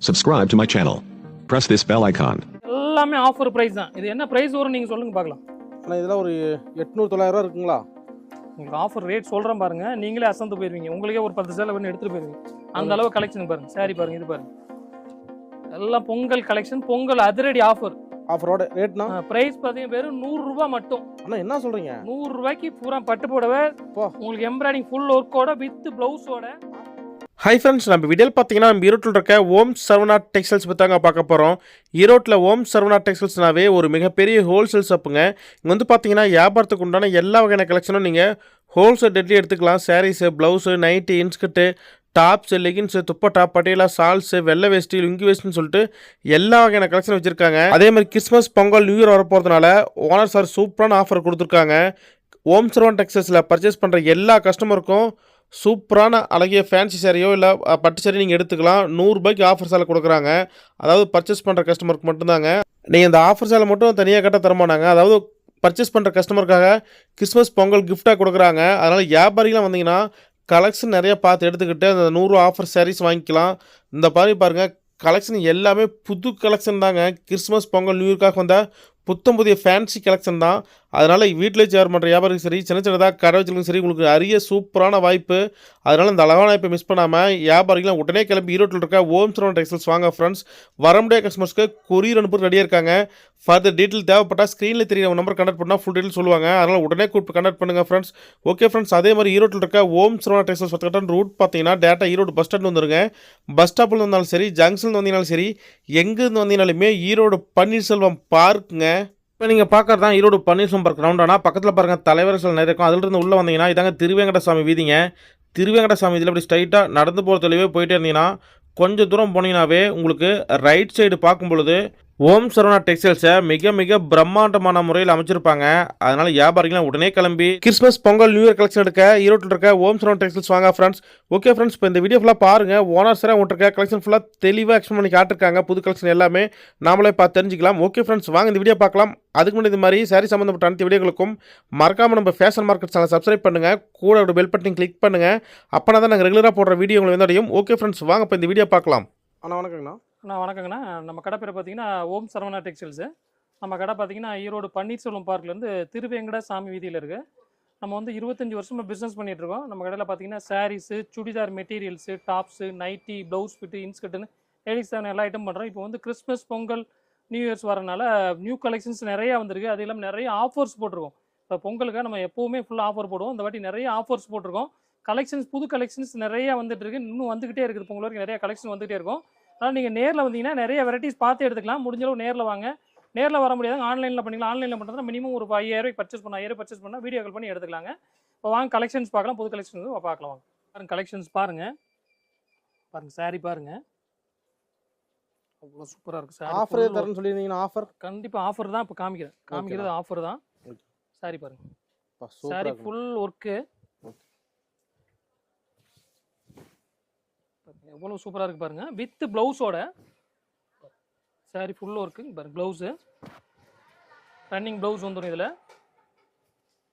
Subscribe to my channel. Press this bell icon. எல்லாமே offer price தான். இது என்ன பிரைஸ் வரும் நீங்க சொல்லுங்க பார்க்கலாம். அண்ணா இதெல்லாம் ஒரு 800 900 இருக்குங்களா? உங்களுக்கு ஆஃபர் ரேட் சொல்றேன் பாருங்க. நீங்களே அசந்து போயிருவீங்க. உங்களுக்கே ஒரு 10 சேலை பண்ணி எடுத்துட்டு போயிருவீங்க. அந்த அளவு கலெக்ஷன் பாருங்க. சாரி பாருங்க, இது பாருங்க. எல்லாம் பொங்கல் கலெக்ஷன், பொங்கல் அதிரடி ஆஃபர். ஆஃபரோட ரேட்னா? பிரைஸ் பாத்தீங்க வெறும் 100 ரூபாய் மட்டும். அண்ணா என்ன சொல்றீங்க? 100 ரூபாய்க்கு பூரா பட்டு புடவை. உங்களுக்கு எம்ப்ராய்டிங் ஃபுல் ஒர்க்கோட வித் பிளவுஸோட. ஹாய் ஃப்ரெண்ட்ஸ், நம்ம வீடியோவில் பார்த்தீங்கன்னா நம்ம ஈரோட்டில் இருக்க ஓம் சரவணா டெக்ஸ்டைல்ஸ் பற்றி தாங்க பார்க்க போகிறோம். ஈரோட்டில் ஓம் சரவணா டெக்ஸ்டைல்ஸ்னாவே ஒரு மிகப்பெரிய ஹோல்சேல் ஷாப்புங்க. இங்கே வந்து பார்த்தீங்கன்னா வியாபாரத்துக்கு உண்டான எல்லா வகையான கலெக்ஷனும் நீங்கள் ஹோல்சேல் ரேட்லேயே எடுத்துக்கலாம். Saris, blouse, nightie, inskirt, tops, leggings, dupatta, Patiala, shawls, வெள்ளை வேஷ்டி, லுங்கி வேஸ்ட்னு சொல்லிட்டு எல்லா வகையான கலெக்ஷன் வச்சுருக்காங்க. அதே மாதிரி கிறிஸ்மஸ், பொங்கல், நியூ இயர் வர போகிறதுனால ஓனர் சார் சூப்பரான ஆஃபர் கொடுத்துருக்காங்க. ஓம் சரவணா டெக்ஸ்டைல்ஸில் பர்ச்சேஸ் பண்ணுற எல்லா கஸ்டமருக்கும் சூப்பரான அழகிய ஃபேன்சி சாரியோ இல்லை பட்டு சாரி நீங்கள் எடுத்துக்கலாம். 100 ரூபாய்க்கு ஆஃபர் சேலை கொடுக்குறாங்க. அதாவது பர்ச்சேஸ் பண்ணுற கஸ்டமருக்கு மட்டும்தாங்க. நீங்கள் இந்த ஆஃபர் சேலை மட்டும் தனியாக கட்ட தரமாட்டாங்க. அதாவது பர்ச்சேஸ் பண்ணுற கஸ்டமருக்காக கிறிஸ்மஸ், பொங்கல் கிஃப்டாக கொடுக்குறாங்க. அதனால் வியாபாரிகளாம் வந்தீங்கன்னா கலெக்ஷன் நிறையா பார்த்து எடுத்துக்கிட்டு அந்த 100 ரூபா ஆஃபர் சாரீஸ் வாங்கிக்கலாம். இந்த மாதிரி பாருங்கள், கலெக்ஷன் எல்லாமே புது கலெக்ஷன் தாங்க. கிறிஸ்மஸ், பொங்கல், நியூ இயர்க்காக வந்தால் புத்தம் புதிய ஃபேன்சி கலெக்ஷன் தான். அதனால் வீட்டிலே சேர் பண்ணுற வியாபாரிக்கும் சரி, சின்ன சின்னதாக கடை வச்சுருக்கும் சரி, உங்களுக்கு அரிய சூப்பரான வாய்ப்பு. அதனால் இந்த அழகான வாய்ப்பை மிஸ் பண்ணாமல் வியாபாரிகளாம் உடனே கிளம்பி ஈரோட்டில் இருக்க ஓம் சரவணா டெக்ஸ்டைல்ஸ் வாங்க ஃப்ரெண்ட்ஸ். வர முடியாத கஸ்டமர்ஸ்க்கு கொரியர் அனுப்ப ரெடியாக இருக்காங்க. ஃபர்தர் டீட்டெயில் தேவைப்பட்டால் ஸ்க்ரீனில் தெரியுற நம்பர் கனெக்ட் பண்ணால் ஃபுல் டீட்டெயில் சொல்லுவாங்க. அதனால் உடனே கூப்பிட்டு கனெக்ட் பண்ணுங்கள் ஃப்ரெண்ட்ஸ். ஓகே ஃப்ரெண்ட்ஸ், அதே மாதிரி ஈரோட்டில் இருக்க ஓம் சரவணா டெக்ஸ்டைல்ஸ் பக்கத்தான ரூட் பார்த்தீங்கன்னா டேட்டா ஈரோடு பஸ் ஸ்டாண்ட் வந்துருங்க. பஸ் ஸ்டாப்பில் வந்தாலும் சரி, ஜங்ஷன் வந்தீங்கனாலும் சரி, எங்கேருந்து வந்தீங்கனாலுமே ஈரோடு பன்னீர்செல்வம் பார்க்குங்க. இப்போ நீங்கள் பார்க்குறது தான் ஈரோடு பன்னீர்செல்வம் பார்க் ரவுண்டானா. பக்கத்தில் பாருங்கள் தலைவர் சில நிறைய இருக்கும். அதிலிருந்து உள்ளே வந்தீங்கன்னா இதாங்க திருவேங்கடசாமி வீதிங்க. திருவேங்கடசாமி இதில் அப்படி ஸ்ட்ரைட்டாக நடந்து போகிற தெளிவே போயிட்டே இருந்தீங்கன்னா கொஞ்சம் தூரம் போனீங்கன்னாவே உங்களுக்கு ரைட் சைடு பார்க்கும் பொழுது ஓம் சரவணா டெக்ஸ்டைல்ஸை மிக மிக பிரம்மாண்டமான முறையில் அமைச்சிருப்பாங்க. அதனால் வியாபாரிகளாம் உடனே கிளம்பி Christmas, Pongal, new year collection எடுக்க ஈரோட்டில் இருக்க ஓம் சரவணா டெக்ஸ்டைல்ஸ் வாங்க ஃப்ரெண்ட்ஸ். ஓகே ஃப்ரெண்ட்ஸ், இப்போ இந்த வீடியோ ஃபுல்லாக பாருங்கள். ஓனர் சார் உங்கள்கிட்ட இருக்க கலெக்ஷன் ஃபுல்லாக தெளிவாக எக்ஸ்பிளைன் பண்ணி காட்டிருக்காங்க. புது கலெக்ஷன் எல்லாமே நாமளே பார்த்து தெரிஞ்சிக்கலாம். ஓகே ஃப்ரெண்ட்ஸ், வாங்க இந்த வீடியோ பார்க்கலாம். அதுக்கு முன்னாடி இந்த மாதிரி சாரி சம்மந்தப்பட்ட அனைத்து வீடியோகளுக்கும் மறக்காமல் நம்ம ஃபேஷன் மார்க்கெட் சேனல் சப்ஸ்கிரைப் பண்ணுங்கள். கூட ஒரு பெல் பட்டன் கிளிக் பண்ணுங்கள். அப்போனா தான் நாங்கள் ரெகுலராக போடுற வீடியோ உங்களுக்கு வந்து அடையும். ஓகே ஃப்ரெண்ட்ஸ், வாங்க இப்போ இந்த வீடியோ பார்க்கலாம். அண்ணா வணக்கங்கண்ணா. அண்ணா வணக்கங்கண்ணா. நம்ம கடை பேர் பார்த்தீங்கன்னா ஓம் சரவணா டெக்ஸ்டைல்ஸு. நம்ம கடை பார்த்தீங்கன்னா ஈரோடு பன்னீர்செல்வம் பார்க்லேருந்து திருவேங்கட சாமி வீதியில் இருக்குது. நம்ம வந்து 25 வருஷமாக பிஸ்னஸ் பண்ணிகிட்ருக்கோம். நம்ம கடையில் பார்த்தீங்கன்னா saris, churidar materials, tops, nighty, blouse fit, இன்ஸ்கர்ட்டுன்னு லேடிஸ் தான் எல்லா ஐட்டம் பண்ணுறோம். இப்போ வந்து கிறிஸ்மஸ், பொங்கல், நியூ இயர்ஸ் வரனால நியூ கலெக்ஷன்ஸ் நிறையா வந்திருக்கு. அது இல்லாமல் நிறைய ஆஃபர்ஸ் போட்டிருக்கோம். இப்போ பொங்கலுக்காக நம்ம எப்போவுமே ஃபுல்லாக ஆஃபர் போடுவோம். இந்த வாட்டி நிறைய ஆஃபர்ஸ் போட்டிருக்கோம். கலெக்ஷன்ஸ், புது கலெக்ஷன்ஸ் நிறையா வந்துட்டு இருக்கு. இன்னும் வந்துகிட்டே இருக்குது. பொங்கல் வரைக்கும் நிறைய கலெக்ஷன் வந்துகிட்டே இருக்கும். அதனால் நீங்கள் நேரில் வந்தீங்கன்னா நிறைய வெரைட்டிஸ் பார்த்து எடுத்துக்கலாம். முடிஞ்சளவு நேரில் வாங்க. நேரில் வர முடியாது, ஆன்லைனில் பண்ணிக்கலாம். ஆன்லைனில் பண்ணுறதுனா மினிமம் ஒரு 5000 பர்ச்சேஸ் பண்ண 5000 பர்ச்சேஸ் பண்ணால் வீடியோ கால் பண்ணி எடுத்துக்கலாங்க. இப்போ வாங்க கலெக்ஷன்ஸ் பார்க்கலாம். புது கலெக்ஷன்ஸ் பார்க்கலாம் வாங்க. பாருங்கள் கலெக்ஷன்ஸ் பாருங்கள். சாரி பாருங்கள், அவ்வளோ சூப்பராக இருக்குது. சாரி ஆஃபர் தரேன்னு சொல்லியிருந்தீங்கன்னா ஆஃபர் கண்டிப்பாக ஆஃபர் தான். இப்போ காமிக்கிறது ஆஃபர் தான். சாரி பாருங்கள், சாரி ஃபுல் ஒர்க்கு எவ்வளோ சூப்பராக இருக்குது பாருங்கள். வித் ப்ளவுஸோட சாரி ஃபுல் ஒர்க்கு பாருங்கள். ப்ளவுஸு ரன்னிங் ப்ளவுஸ் வந்துடும் இதில்.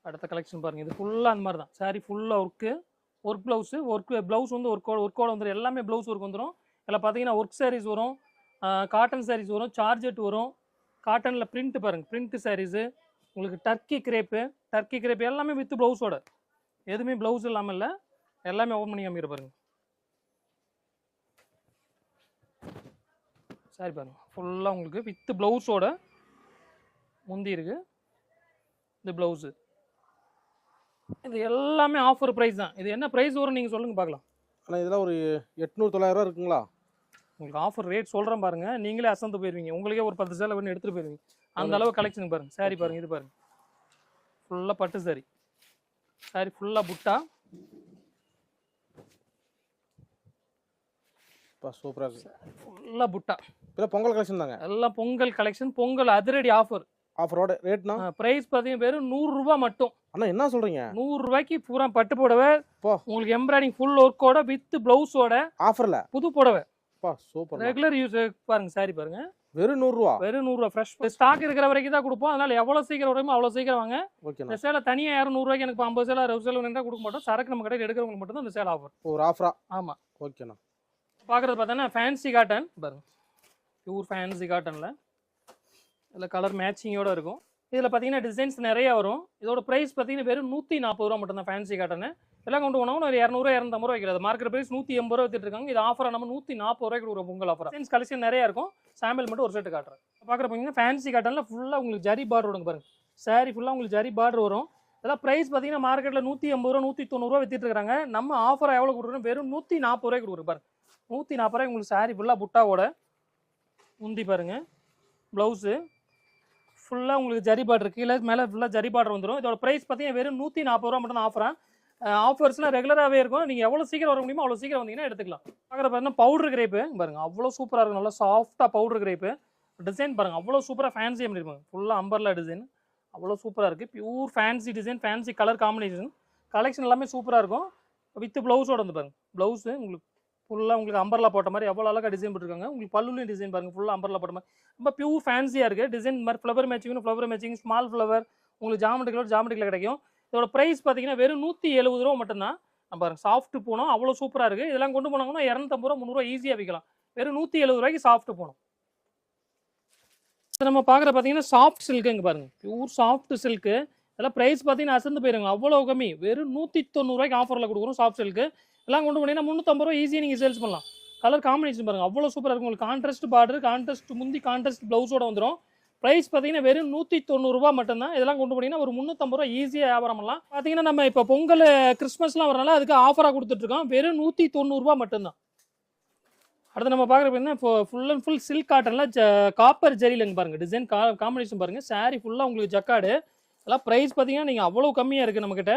அடுத்த கலெக்ஷன் பாருங்கள். இது ஃபுல்லாக அந்த மாதிரி தான். சாரி ஃபுல்லாக ஒர்க் ப்ளவுஸு. ப்ளவுஸ் வந்து ஒர்க்கோட வந்துடும். எல்லாமே ப்ளவுஸ் ஒர்க் வந்துடும். இதில் பார்த்தீங்கன்னா ஒர்க் சாரீஸ் வரும், காட்டன் சாரீஸ் வரும், சார்ஜெட் வரும். காட்டனில் பிரிண்ட் பாருங்கள், பிரிண்ட் சாரீஸு, உங்களுக்கு டர்க்கி கிரேப்பு எல்லாமே வித் ப்ளவுஸோட. எதுவுமே ப்ளவுஸ் இல்லாமல் இல்லை, எல்லாமே ஓப்பன் பண்ணி காமிக்கிற பாருங்கள். சாரி பாருங்கள், ஃபுல்லாக உங்களுக்கு வித் ப்ளவுஸோட முந்தி இருக்குது. இது ப்ளவுஸு. இது எல்லாமே ஆஃபர் ப்ரைஸ் தான். இது என்ன ப்ரைஸ் வரும் நீங்கள் சொல்லுங்கள் பார்க்கலாம். ஆனால் இதெல்லாம் ஒரு 800 900 இருக்குங்களா? உங்களுக்கு ஆஃபர் ரேட் சொல்கிறேன் பாருங்கள். நீங்களே அசந்து போயிருவீங்க. உங்களுக்கே ஒரு 10 சேலை பண்ணி எடுத்துகிட்டு போயிருவீங்க. அந்த அளவு கலெக்ஷன் பாருங்கள். சாரி பாருங்கள், இது பாருங்கள். ஃபுல்லாக பட்டு சாரி. சாரி ஃபுல்லாக புட்டா. சூப்பராக இருக்குது. ஃபுல்லாக புட்டா. இல்லை பொங்கல் கலெக்ஷன் தாங்க. எல்லாம் பொங்கல் கலெக்ஷன், பொங்கல் அதிரடி ஆஃபர். ஆஃபரோட ரேட்னா? பிரைஸ் பார்த்தீங்கன்னா வெறும் 100 ரூபாய் மட்டும். அண்ணா என்ன சொல்கிறீங்க? 100 ரூபாய்க்கு பூரா பட்டு புடவை. உங்களுக்கு எம்ப்ராய்டிங் ஃபுல் ஒர்க்கோட வித் ப்ளவுஸோட ஆஃபரில் புது புடவை. சூப்பர். ரெகுலர் யூஸ் பாருங்க. சாரி பாருங்க, வெறும் 100 ரூபா. வெறும் 100 ரூபா. ஃப்ரெஷ் ஸ்டாக் இருக்கிற வரைக்கும் தான் கொடுப்போம். அதனால எவ்வளோ சீக்கிரம் வருமோ அவ்வளோ சீக்கிரம் வாங்க. இந்த சேலை தனியாக யாரும் 100 ரூபாய்க்கு எனக்கு 50 சேலை 60 சேலை வேணா கொடுக்க மாட்டோம். சரக்கு நம்ம கடையில் எடுக்கிறவங்களுக்கு மட்டும் தான் இந்த சேலை ஆஃபர். ஒரு ஆஃபரா? ஆமாம். ஓகேண்ணா. பார்க்குறது பார்த்தோன்னா ஃபேன்சி காட்டன் பாருங்க, பியூர் ஃபேன்சி காட்டனில் இதில் கலர் மேட்சிங்கோடு இருக்கும். இதில் பார்த்தீங்கன்னா டிசைன்ஸ் நிறையா வரும். இதோட ப்ரைஸ் பார்த்தீங்கன்னா வெறும் 140 ரூபா மட்டும் தான் ஃபேன்சி காட்டனு. எல்லாம் கொண்டு போனோம்னா ஒரு 200 250 ரூபா வைக்கிறது. மார்க்கெட் ப்ரைஸ் 180 ரூபா வித்துட்டு இருக்காங்க. இது ஆஃபராக நம்ம 140 ரூபாய்க்கு கொடுக்குறோம் பொங்கல் ஆஃபர். டிசைன்ஸ் கலெக்ஷன் நிறையா இருக்கும். சாம்பிள் மட்டும் ஒரு செட்டு காட்டுறேன். பார்க்குற பார்த்தீங்கன்னா ஃபேன்சி காட்டனில் ஃபுல்லாக உங்களுக்கு ஜரி பார்டர் வருங்க பாருங்க. சாரி ஃபுல்லாக உங்களுக்கு ஜரி பார்டர் வரும். இதெல்லாம் ப்ரைஸ் பார்த்தீங்கன்னா மார்க்கெட்டில் 180 ரூபா 190 ரூபா வித்துட்டு இருக்காங்க. நம்ம ஆஃபராக எவ்வளோ கொடுக்குறோம்? வெறும் 140 ரூபாய்க்கு கொடுக்குறோம் பாருங்க. 140 ரூபாய்க்கு உங்களுக்கு சாரி ஃபுல்லாக புட்டாவோட முந்தி பாருங்க. ப்ளவுஸு ஃபுல்லாக உங்களுக்கு ஜரி பார்டர் கீழே மேலே ஃபுல்லாக ஜரி பார்டர் வந்துடும். இதோட ப்ரைஸ் பார்த்தீங்கன்னா வெறும் 140 ரூபா மட்டும் தான் ஆஃபராக. ஆஃபர்ஸ்லாம் ரெகுலராகவே இருக்கும். நீங்கள் எவ்வளோ சீக்கிரம் வர முடியுமோ அவ்வளோ சீக்கிரம் வந்தீங்கன்னா எடுத்துக்கலாம். பார்க்குற பார்த்தீங்கன்னா பவுடர் கிரேப்பு பாருங்க, அவ்வளோ சூப்பராக இருக்கும். நல்லா சாஃப்டாக பவுடர் கிரேப்பு டிசைன் பாருங்கள், அவ்வளோ சூப்பராக ஃபேன்சியாக பண்ணியிருப்பாங்க. ஃபுல்லாக அம்பர்லா டிசைன் அவ்வளோ சூப்பராக இருக்குது. Pure fancy design, fancy colour combination, collection எல்லாமே சூப்பராக இருக்கும். வித் ப்ளவுஸோட வந்து பாருங்கள். ப்ளவுஸு உங்களுக்கு ஃபுல்லாக உங்களுக்கு அம்பர்லா போட்ட மாதிரி எவ்வளோ அழகாக டிசைன் போட்டிருக்காங்க. உங்களுக்கு பல்லுலையும் டிசைன் பாருங்கள், ஃபுல்லாக அம்பர்லா போட்ட மாதிரி ரொம்ப பியூர் ஃபேன்சியாக இருக்குது. டிசைன் மாதிரி ஃப்ளவர் மேட்சிங் ஸ்மால் ஃப்ளவர் உங்களுக்கு ஜாமெட்ரிக்கில் கிடைக்கும். இதோட ப்ரைஸ் பார்த்தீங்கன்னா வெறும் 170 ரூபா மட்டும்தான். நம்ம பாருங்க சாஃப்ட் போனோம் அவ்வளோ சூப்பராக இருக்குது. இதெல்லாம் கொண்டு போனாங்கன்னா 250 ரூபா 300 ரூபா ஈஸியாக விற்கலாம். வெறும் 170 ரூபாய்க்கு சாஃப்ட் போனோம். நம்ம பார்க்குற பார்த்தீங்கன்னா சாஃப்ட் சில்க்கு இங்கே பாருங்கள், பியூர் சாஃப்ட் சில்க்கு. இதெல்லாம் ப்ரைஸ் பார்த்தீங்கன்னா அசந்து போயிருங்க, அவ்வளோ கம்மி. வெறும் 190 ரூபாய்க்கு ஆஃபரில் கொடுக்குறோம் சாஃப்ட் சில்க்கு. எல்லாம் கொண்டு போனீங்கன்னா 350 ரூபா ஈஸியாக நீங்கள் சேல்ஸ் பண்ணலாம். கலர் காம்பினேஷன் பாருங்கள், அவ்வளோ சூப்பராக இருக்கும். உங்களுக்கு கான்ட்ராஸ்ட் பார்டர், கான்ட்ராஸ்ட் முந்தி, கான்ட்ராஸ்ட் ப்ளவுஸோட வந்துடும். ப்ரைஸ் பார்த்தீங்கன்னா வெறும் 190 ரூபா மட்டும்தான். இதெல்லாம் கொண்டு போனீங்கன்னா ஒரு 350 ரூபா ஈஸியாக வியாபாரம் பண்ணலாம். பார்த்தீங்கன்னா நம்ம இப்போ பொங்கல் கிறிஸ்மஸ்லாம் வரனால அதுக்கு ஆஃபராக கொடுத்துட்ருக்கோம். வெறும் 190 ரூபா மட்டும்தான். அடுத்து நம்ம பார்க்குற பார்த்தீங்கன்னா ஃபுல் அண்ட் ஃபுல் சில்க் காட்டனில் காப்பர் ஜரியிலங்க பாருங்கள். டிசைன் காம்பினேஷன் பாருங்கள். சாரீ ஃபுல்லாக உங்களுக்கு ஜக்காடு. அதெல்லாம் ப்ரைஸ் பார்த்தீங்கன்னா நீங்கள் அவ்வளோ கம்மியாக இருக்குது நம்மக்கிட்ட.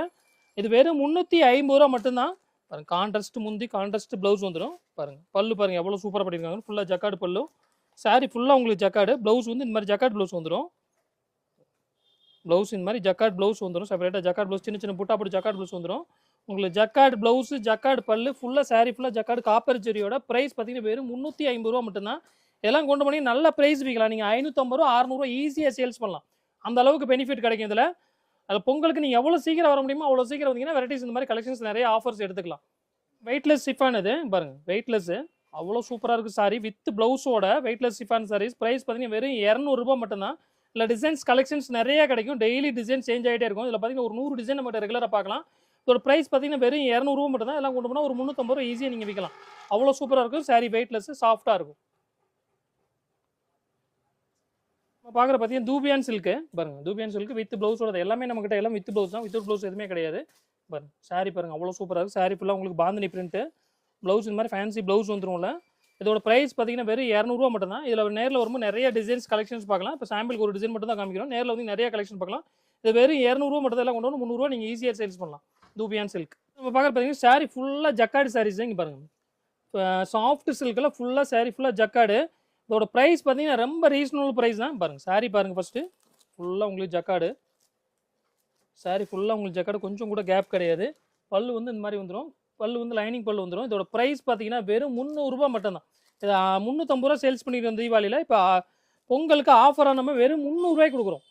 இது வெறும் 350 ரூபா மட்டும்தான். பாருங்கள் கான்ட்ராஸ்ட் முந்தி, கான்ட்ராஸ்ட் ப்ளவுஸ் வந்துடும். பாருங்கள் பல்லு பாருங்கள் எவ்வளோ சூப்பராக பண்ணியிருக்காங்க. ஃபுல்லாக ஜக்காடு பல்லு. சாரீ ஃபுல்லாக உங்களுக்கு ஜக்காடு. ப்ளவுஸ் வந்து இந்த மாதிரி ஜக்காட் ப்ளவுஸ் வந்துடும். ப்ளவுஸ் இந்த மாதிரி ஜக்காட் ப்ளவுஸ் வந்துடும். செப்பரேட்டாக ஜக்காட் ப்ளவுஸ் சின்ன சின்ன புட்டா போட்டு ஜக்காட் ப்ளவுஸ் வந்துடும். உங்களுக்கு ஜக்காட் ப்ளவுஸு, ஜக்காட் பல்லு, ஃபுல்லாக சாரீ ஃபுல்லாக ஜக்காட் காப்பர் ஜெரியோட ப்ரைஸ் பார்த்தீங்கன்னா வெறும் 350 ரூபா மட்டும்தான். இதெல்லாம் கொண்டு போனீங்க நல்ல ப்ரைஸ் விற்கலாம். நீங்கள் 550 ரூபா 600 ரூபா ஈஸியாக சேல்ஸ் பண்ணலாம். அந்த அளவுக்கு பெனிஃபிட் கிடைக்கும் இதில். அது பொங்கலுக்கு நீங்கள் எவ்வளோ சீக்கிரம் வர முடியுமோ அவ்வளோ சீக்கிரம் வந்தீங்கன்னா வெரைட்டிஸ் இந்த மாதிரி கலெக்ஷன்ஸ் நிறைய ஆஃபர்ஸ் எடுத்துக்கலாம். வெயிட்லெஸ் சிஃபான் இது பாருங்கள், வெயிட்லெஸ்ஸு அவ்வளோ சூப்பராக இருக்குது. சாரி வித் ப்ளவுஸோட வெயிட்லெஸ் சிஃபான் சாரீஸ் ப்ரைஸ் பார்த்தீங்கன்னா வெறும் 200 ரூபா மட்டும்தான். இல்லை டிசைன்ஸ் கலெக்ஷன்ஸ் நிறைய கிடைக்கும். டெய்லி டிசைன் சேஞ்ச் ஆகிட்டே இருக்கும். இதில் பார்த்தீங்கன்னா ஒரு 100 டிசைன் நம்ம ரெகுலராக பார்க்கலாம். இதோட ப்ரைஸ் பார்த்தீங்கன்னா வெறும் 200 ரூபா மட்டும் தான். எல்லாம் கொண்டு போனால் ஒரு 350 ரூபா ஈஸியாக நீங்கள் விற்கலாம். அவ்வளோ சூப்பராக இருக்கும். சாரி வெயிட்லெஸ் சாஃப்டாக இருக்கும். பார்க்குற பார்த்தீங்கன்னா தூபியான் சில்க்கு பாருங்கள். தூபியான் சில்க்கு வித் ப்ளவுஸோட எல்லாமே நம்மகிட்ட எல்லாம் வித் ப்ளவுஸ் தான். வித் ப்ளவுஸ் எதுவுமே கிடையாது. பாருங்கள் சாரி பாருங்கள் அவ்வளோ சூப்பராக இருக்குது. சாரி ஃபுல்லாக உங்களுக்கு பாந்தினி பிரிண்ட்டு ப்ளவுஸ் இந்த மாதிரி ஃபேன்சி ப்ளவுஸ் வந்துடும்ல. இதோட ப்ரைஸ் பார்த்தீங்கன்னா வெறும் 200 ரூபா மட்டும் தான். இதில் நேரில் வரும்போது நிறைய டிசைன்ஸ் கலெக்ஷன்ஸ் பார்க்கலாம். இப்போ சாம்பிளுக்கு ஒரு டிசைன் மட்டும் தான் காமிக்கிறோம். நேரில் வந்து நிறைய கலெக்ஷன் பார்க்கலாம். இது வெறும் 200 ரூபா மட்டும் தான். எல்லாம் கொண்டு வந்து 300 ரூபா நீங்கள் ஈஸியாக சேல்ஸ் பண்ணலாம். தூபியான் சில்க் நம்ம பார்க்குற பார்த்தீங்கன்னா சாரி ஃபுல்லாக ஜக்காடு சாரீஸ் இங்கே பாருங்கள். இப்போ சாஃப்ட் சில்கில் ஃபுல்லாக சாரி ஃபுல்லாக ஜக்காடு. இதோட ப்ரைஸ் பார்த்தீங்கன்னா ரொம்ப ரீசனபிள் ப்ரைஸ் தான். பாருங்கள் சாரி பாருங்கள். ஃபஸ்ட்டு ஃபுல்லாக உங்களுக்கு ஜக்காடு. சாரி ஃபுல்லாக உங்களுக்கு ஜக்காடு, கொஞ்சம் கூட கேப் கிடையாது. பல்லு வந்து இந்த மாதிரி வந்துடும். பல்லு வந்து லைனிங் பல்லு வந்துடும். இதோட ப்ரைஸ் பார்த்தீங்கன்னா வெறும் 300 ரூபா மட்டும்தான். இது 350 ரூபா சேல்ஸ் பண்ணிட்டு இருந்த தீபாவளியில் இப்போ பொங்கலுக்கு ஆஃபராக நம்ம வெறும் 300 ரூபாய்க்கு கொடுக்குறோம்.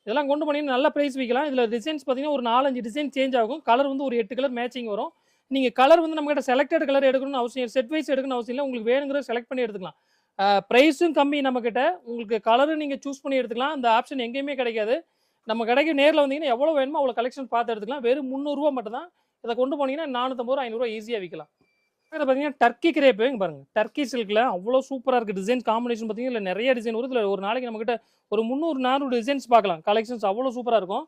இதெல்லாம் கொண்டு போனீங்கன்னா நல்ல ப்ரைஸ் விற்கலாம். இதில் டிசைன்ஸ் பார்த்தீங்கன்னா ஒரு 4-5 டிசைன் சேஞ்ச் ஆகும். கலர் வந்து ஒரு 8 கலர் மேட்சிங் வரும். நீங்கள் கலர் வந்து நம்மகிட்ட செலக்டட் கலர் எடுக்கணும்னு அவசியம், செட் வைஸ் எடுக்கணும்னு அவசியம் இல்லை. உங்களுக்கு வேணுங்கிற செலக்ட் பண்ணி எடுத்துக்கலாம். ப்ரைஸும் கம்மி நம்மக்கிட்ட. உங்களுக்கு கலரும் நீங்கள் சூஸ் பண்ணி எடுத்துக்கலாம். அந்த ஆப்ஷன் எங்கேயுமே கிடைக்காது. நம்ம கடைக்கு நேரில் வந்தீங்கன்னா எவ்வளோ வேணுமோ அவ்வளோ கலெக்ஷன் பார்த்து எடுத்துக்கலாம். வெறும் 300 ரூபா மட்டும் தான். இதை கொண்டு போனீங்கன்னா 450 ரூபா 500 ரூபா ஈஸியாக விற்கலாம். பார்த்தீங்கன்னா டர்க்கி கிரேப்பு இங்கே பாருங்கள். டர்க்கி சில்கில் அவ்வளோ சூப்பராக இருக்குது. டிசைன் காம்பினேஷன் பார்த்தீங்கன்னா இல்லை நிறைய டிசைன் வருது. இதில் ஒரு நாளைக்கு நம்மகிட்ட ஒரு 300-400 டிசைன்ஸ் பார்க்கலாம். கலெக்ஷன்ஸ் அவ்வளோ சூப்பராக இருக்கும்.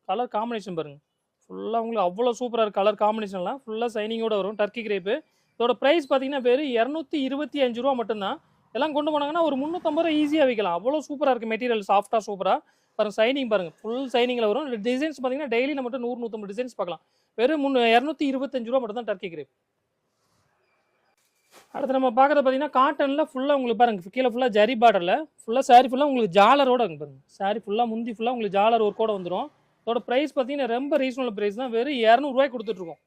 கலர் காம்பினேஷன் பாருங்கள். ஃபுல்லாக உங்களுக்கு அவ்வளோ சூப்பராக இருக்குது. கலர் காம்பினேஷன்லாம் ஃபுல்லாக சைனிங்கோடு வரும். டர்க்கி கிரேப்பு இதோட ப்ரைஸ் பார்த்தீங்கன்னா வெறும் 225 ரூபா மட்டும்தான். எல்லாம் கொண்டு போனாங்கன்னா ஒரு 350 ரூபா ஈஸியாக விற்கலாம். அவ்வளோ சூப்பராக இருக்குது. மெட்டீரியல் சாஃப்டாக சூப்பராக பாருங்கள். சைனிங் பாருங்கள், ஃபுல் சைனிங்கில் வரும். டிசைன்ஸ் பார்த்தீங்கன்னா டெய்லி நம்மகிட்ட 100-150 டிசைன்ஸ் பார்க்கலாம். வெறும் 225 ரூபா மட்டும் தான் டர்க்கி கிரேப். அடுத்து நம்ம பார்க்குறது பார்த்தீங்கன்னா காட்டனில் ஃபுல்லாக உங்களுக்கு பாருங்கள். கீழே ஃபுல்லாக ஜரி பார்டரில் ஃபுல்லாக சாரி ஃபுல்லாக உங்களுக்கு ஜாலரோட பாருங்கள். சாரி ஃபுல்லாக முந்தி ஃபுல்லாக உங்களுக்கு ஜாலர் ஒர்க்கோட வந்துடும். இதோட ப்ரைஸ் பார்த்தீங்கன்னா ரொம்ப ரீசனபிள் ப்ரைஸ் தான். வெறும் 200 ரூபாய்க்கு கொடுத்துட்ருக்கோம்.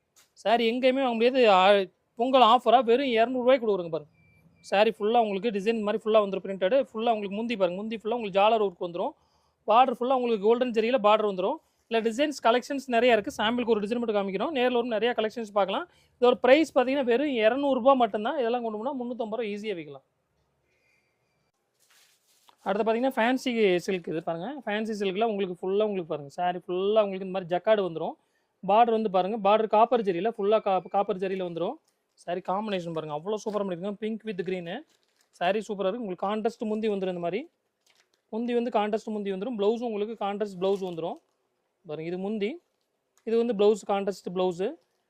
சாரி எங்கேயுமே வாங்க முடியாது. பொங்கல் ஆஃபராக வெறும் 200 ரூபாய்க்கு கொடுக்குறோங்க பாருங்கள். சாரி ஃபுல்லாக உங்களுக்கு டிசைன் மாதிரி ஃபுல்லாக வந்துடும். பிரிண்டடு ஃபுல்லாக உங்களுக்கு முந்தி பாருங்கள். முந்தி ஃபுல்லாக உங்களுக்கு ஜாலர் ஒர்க் வந்துடும். பார்டர் ஃபுல்லாக உங்களுக்கு கோல்டன் ஜெரியில் பார்டர் வந்துடும். இல்லை டிசைன்ஸ் கலெக்ஷன்ஸ் நிறைய இருக்குது. சாம்பிளுக்கு ஒரு டிசைன் மட்டும் காமிக்கிறோம். நேரில் வரும் நிறைய கலெக்ஷன்ஸ் பார்க்கலாம். இதோட ப்ரைஸ் பார்த்தீங்கன்னா வெறும் 200 மட்டும்தான். இதெல்லாம் கொண்டு போனால் 350 ஈஸியாக விற்கலாம். அடுத்து பார்த்தீங்கன்னா ஃபேன்சி சில்க் இது பாருங்கள். ஃபேன்சி சில்கில் உங்களுக்கு ஃபுல்லாக உங்களுக்கு பாருங்கள் சாரி ஃபுல்லாக உங்களுக்கு இந்த மாதிரி ஜக்காடு வந்துடும். பார்டர் வந்து பாருங்கள், பார்டர் காப்பர் ஜெரியில் ஃபுல்லாக காப்பர் ஜெரியில் வந்துடும். சாரி காம்பினேஷன் பாருங்கள் அவ்வளோ சூப்பராக பண்ணியிருக்காங்க. பிங்க் வித் க்ரீனு சாரி சூப்பராக இருக்குது. உங்களுக்கு கான்ட்ராஸ்ட் முந்தி வந்துடும். இந்த மாதிரி முந்தி வந்து கான்ட்ராஸ்ட் முந்தி வந்துடும். ப்ளவுஸும் உங்களுக்கு கான்ட்ராஸ்ட் ப்ளவுஸ் வந்துடும் பாருங்கள். இது முந்தி, இது வந்து ப்ளவுஸ் கான்ட்ராஸ்ட் ப்ளவுஸு.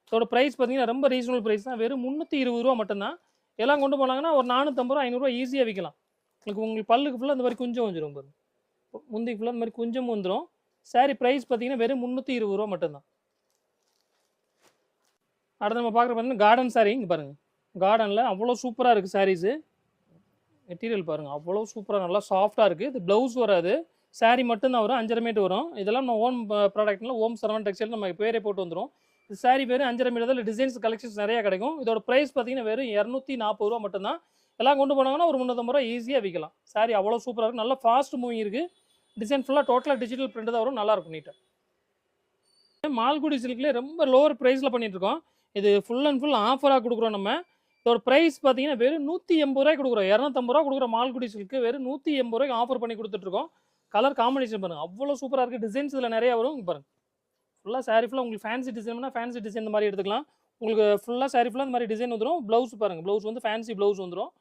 இதோட ப்ரைஸ் பார்த்தீங்கன்னா ரொம்ப ரீசனபிள் ப்ரைஸ் தான். வெறும் 320 மட்டும்தான். எல்லாம் கொண்டு போனாங்கன்னா ஒரு 450 500 ஈஸியாக விற்கலாம். உங்களுக்கு பல்லுக்கு ஃபுல்லாக இந்த மாதிரி குஞ்சம் வந்துடும் பாருங்க. முந்திக்கு ஃபுல்லாக இந்த மாதிரி குஞ்சம் வந்துடும். சாரி ப்ரைஸ் பார்த்தீங்கன்னா வெறும் 320 மட்டும்தான். அடுத்து நம்ம பார்க்குற பார்த்தீங்கன்னா கார்டன் சாரீ. இங்கே பாருங்கள், கார்டனில் அவ்வளோ சூப்பராக இருக்குது சாரீஸு. மெட்டீரியல் பாருங்கள் அவ்வளோ சூப்பராக நல்லா சாஃப்டாக இருக்குது. இது ப்ளவுஸ் வராது, சாரீ மட்டும்தான் வரும். 5.5 மீட்டர் வரும். இதெல்லாம் நம்ம ஓன் ப்ராடக்ட்ல ஓம் சரவணன் டெக்ஸ்டைல் நம்ம பேரே போட்டு வந்துடும். இது சாரீ வெறும் 5.5 மீட்டர் தான். டிசைன்ஸ் கலெக்ஷன்ஸ் நிறையா கிடைக்கும். இதோட ப்ரைஸ் பார்த்தீங்கன்னா வெறும் 240 மட்டும்தான். எல்லாம் கொண்டு போனாங்கன்னா ஒரு 350 ஈஸியாக விற்கலாம். சாரி அவ்வளோ சூப்பராக இருக்குது. நல்லா ஃபாஸ்ட் மூவிங் இருக்குது. டிசைன் ஃபுல்லாக டோட்டலாக டிஜிட்டல் பிரிண்ட் தான் வரும். நல்லாயிருக்கும் நீட்டாக. மால்குடி சில்க்லேயே ரொம்ப லோவர் ப்ரைஸில் பண்ணிகிட்ருக்கோம். இது ஃபுல் அண்ட் ஃபுல் ஆஃபராக கொடுக்குறோம் நம்ம. இதோட ப்ரைஸ் பார்த்தீங்கன்னா வெறும் 180 கொடுக்குறோம். 250 கொடுக்குற மால்குடி சில்க்கு வெறும் 180 ஆஃபர் பண்ணி கொடுத்துட்ருக்கோம். கலர் காம்பினேஷன் பாருங்கள் அவ்வளோ சூப்பராக இருக்குது. டிசைன்ஸ் இதில் நிறையா வரும். இங்கே பாருங்கள் ஃபுல்லாக சாரி ஃபுல்லாக உங்களுக்கு ஃபேன்சி டிசைன்னா ஃபேன்சி டிசைன் இந்த மாதிரி எடுத்துக்கலாம். உங்களுக்கு ஃபுல்லாக சாரி ஃபுல்லாக இந்த மாதிரி டிசைன் வந்துடும். ப்ளவுஸ் பாருங்கள், ப்ளவுஸ் வந்து ஃபேன்சி ப்ளவுஸ் வந்துடும்.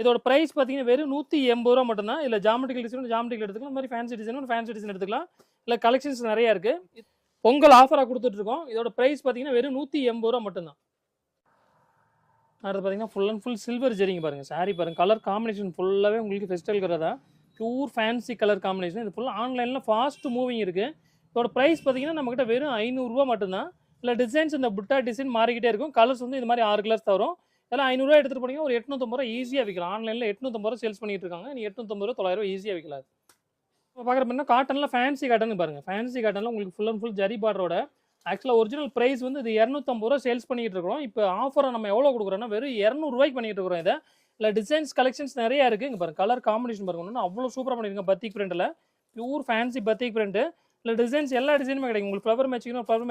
இதோட ப்ரைஸ் பார்த்தீங்கன்னா வெறும் 180 மட்டும்தான். இல்லை ஜாமெட்ரிக்கல் டிசைன் ஜாமெட்ரிக்கல் எடுத்துக்கலாம். இந்த மாதிரி ஃபேன்சி டிசைன் எடுத்துக்கலாம். இல்லை கலெக்ஷன்ஸ் நிறையா இருக்குது. பொங்கல் ஆஃபராக கொடுத்துட்ருக்கோம். இதோட ப்ரைஸ் பார்த்தீங்கன்னா வெறும் 180 மட்டும்தான். அடுத்து பார்த்தீங்கன்னா ஃபுல் அண்ட் ஃபுல் சில்வர் ஜெரிங்க பாருங்கள். சாரி பாருங்கள் கலர் காம்பினேஷன் ஃபுல்லாகவே உங்களுக்கு ஃபெஸ்டல் கலர் தான். Pure fancy colour combination. இது ஃபுல்லாக ஆன்லைனில் ஃபாஸ்ட் மூவிங் இருக்குது. இதோட ப்ரைஸ் பார்த்தீங்கன்னா நம்மகிட்ட வெறும் 500 மட்டும்தான். இல்லை டிசைன்ஸ் இந்த புட்டா டிசைன் மாறிக்கிட்டே இருக்கும். கலர்ஸ் வந்து இது மாதிரி 6 கலர்ஸ் தரும். இதெல்லாம் 500 எடுத்துகிட்டு போனீங்கன்னா ஒரு 850 ஈஸியாக விற்கலாம். ஆன்லைனில் 850 சேல்ஸ் பண்ணிட்டு இருக்காங்க. நீ 850 900 ஈஸியாக விற்கலாம். இப்போ பார்க்குற பார்த்தீங்கன்னா காட்டனில் ஃபேன்சி காட்டன் பாருங்கள். ஃபேன்சி காட்டனில் உங்களுக்கு ஃபுல் அண்ட் ஃபுல் ஜரி பார்டரோட ஆக்சுவலாக ஒரிஜினல் ப்ரைஸ் வந்து இது 250 சேல்ஸ் பண்ணிட்டு இருக்கிறோம். இப்போ ஆஃபரை நம்ம எவ்வளோ கொடுக்குறோன்னா வெறும் 200 பண்ணிட்டு இருக்கிறோம். இதை இல்லை டிசைன்ஸ் கலெக்ஷன்ஸ் நிறையா இருக்குது. இங்கே பாருங்கள் கலர் காம்பினேஷன் பாருங்க அவ்வளோ சூப்பராக பண்ணியிருக்கேன். பத்திக் பிரிண்டில் பியூர் ஃபேன்சி பத்திக் பிரிண்ட். இல்லை டிசைன்ஸ் எல்லா டிசைனுமே கிடைக்கும். உங்களுக்கு ஃப்ளவர்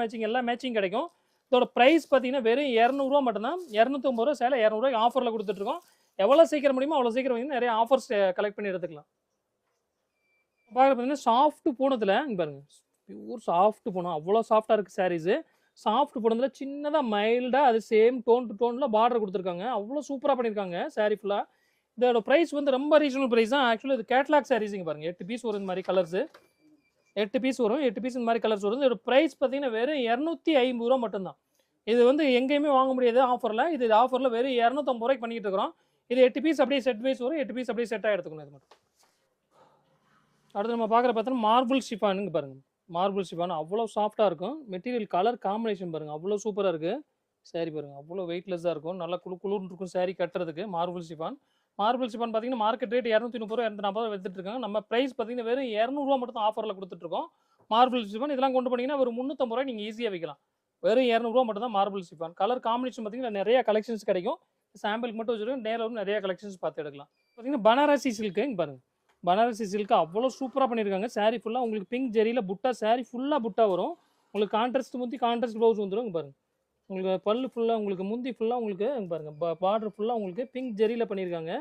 மேட்சிங் எல்லா மேட்சிங் கிடைக்கும். இதோட ப்ரைஸ் பார்த்தீங்கன்னா வெறும் 200 மட்டும்தான். 250 சேலை 200 ஆஃபரில் கொடுத்துட்ருக்கோம். எவ்வளோ சீக்கிரம் முடியுமோ அவ்வளோ சீக்கிரம் வந்து நிறைய ஆஃபர்ஸ் கலெக்ட் பண்ணி எடுத்துக்கலாம். பார்க்குற பார்த்தீங்கன்னா சாஃப்ட் பூனத்தில் இங்கே பாருங்கள் பியூர் சாஃப்ட் பூனம் அவ்வளோ சாஃப்டாக இருக்குது சாரீஸு. சாஃப்ட் பூனத்தில் சின்னதாக மைல்டாக அது சேம் டோன் டு டோனில் பார்டர் கொடுத்துருக்காங்க. அவ்வளோ சூப்பராக பண்ணியிருக்காங்க சாரீ ஃபுல்லாக. இதோட ப்ரைஸ் வந்து ரொம்ப ரீசனபிள் ப்ரைஸ் தான். ஆக்சுவலாக இது கேட்லாக் சாரீஸ். இங்கே பாருங்கள் 8 பீஸ் வரும் இந்த மாதிரி கலர்ஸு. 8 பீஸ் வரும். 8 பீஸ் இந்த மாதிரி கலர்ஸ் வரும். இதோட ப்ரைஸ் பார்த்தீங்கன்னா வெறும் 250 மட்டும்தான். இது வந்து எங்கேயுமே வாங்க முடியாது ஆஃபரில். இது ஆஃபரில் வெறும் 250 பண்ணிட்டு இருக்கிறோம். இது 8 பீஸ் அப்படியே செட் வைஸ் வரும். 8 பீஸ் அப்படியே செட்டாக எடுத்துக்கணும். இது மட்டும். அடுத்து நம்ம பார்க்குற பார்த்தோன்னா மார்பிள் ஷிஃபானுங்க பாருங்கள். மார்பிள் ஷிஃபான் அவ்வளோ சாஃப்டாக இருக்கும். மெட்டீரியல் கலர் காம்பினேஷன் பாருங்கள் அவ்வளோ சூப்பராக இருக்குது. சாரி பாருங்கள் அவ்வளோ வெயிட்லெஸ்ஸாக இருக்கும். நல்லா குளுன்னு இருக்கும் சாரி கட்டுறதுக்கு. மார்பிள் ஷிஃபான் பார்த்தீங்கன்னா மார்க்கெட் ரேட் 230 240 வித்துட்டு இருக்காங்க. நம்ம ப்ரைஸ் பார்த்தீங்கன்னா வெறும் 200 மட்டும் தான் ஆஃபரில் கொடுத்துட்ருக்கோம். மார்பிள் ஷிஃபான் இதெல்லாம் கொண்டு போனீங்கன்னா ஒரு 350 நீங்கள் ஈஸியாக விற்கலாம். வெறும் 200 மட்டும் தான் மார்பிள் ஷிஃபான். கலர் காம்பினேஷன் பார்த்தீங்கன்னா நிறைய கலெக்ஷன்ஸ் கிடைக்கும். சாம்பிளுக்கு மட்டும் வச்சுருக்கோம். நேரில் வந்து நிறைய கலெக்ஷன்ஸ் பார்த்து எடுக்கலாம். பார்த்தீங்கன்னா பனாரசி சில்க்கு இங்கே பாருங்கள். பனாரசி சில்க்கு அவ்வளோ சூப்பராக பண்ணியிருக்காங்க. சாரீ ஃபுல்லாக உங்களுக்கு பிங்க் ஜெரியில் புட்டா சாரீ ஃபுல்லாக புட்டா வரும். உங்களுக்கு கான்ட்ராஸ்ட் முந்தி கான்ட்ராஸ்ட் ப்ளவுஸ் வந்துடும். இங்கே பாருங்கள் உங்களுக்கு பல்லு ஃபுல்லாக உங்களுக்கு முந்தி ஃபுல்லாக உங்களுக்கு இங்கே பாருங்கள் பார்டர் ஃபுல்லாக உங்களுக்கு பிங்க் ஜெரியில் பண்ணியிருக்காங்க.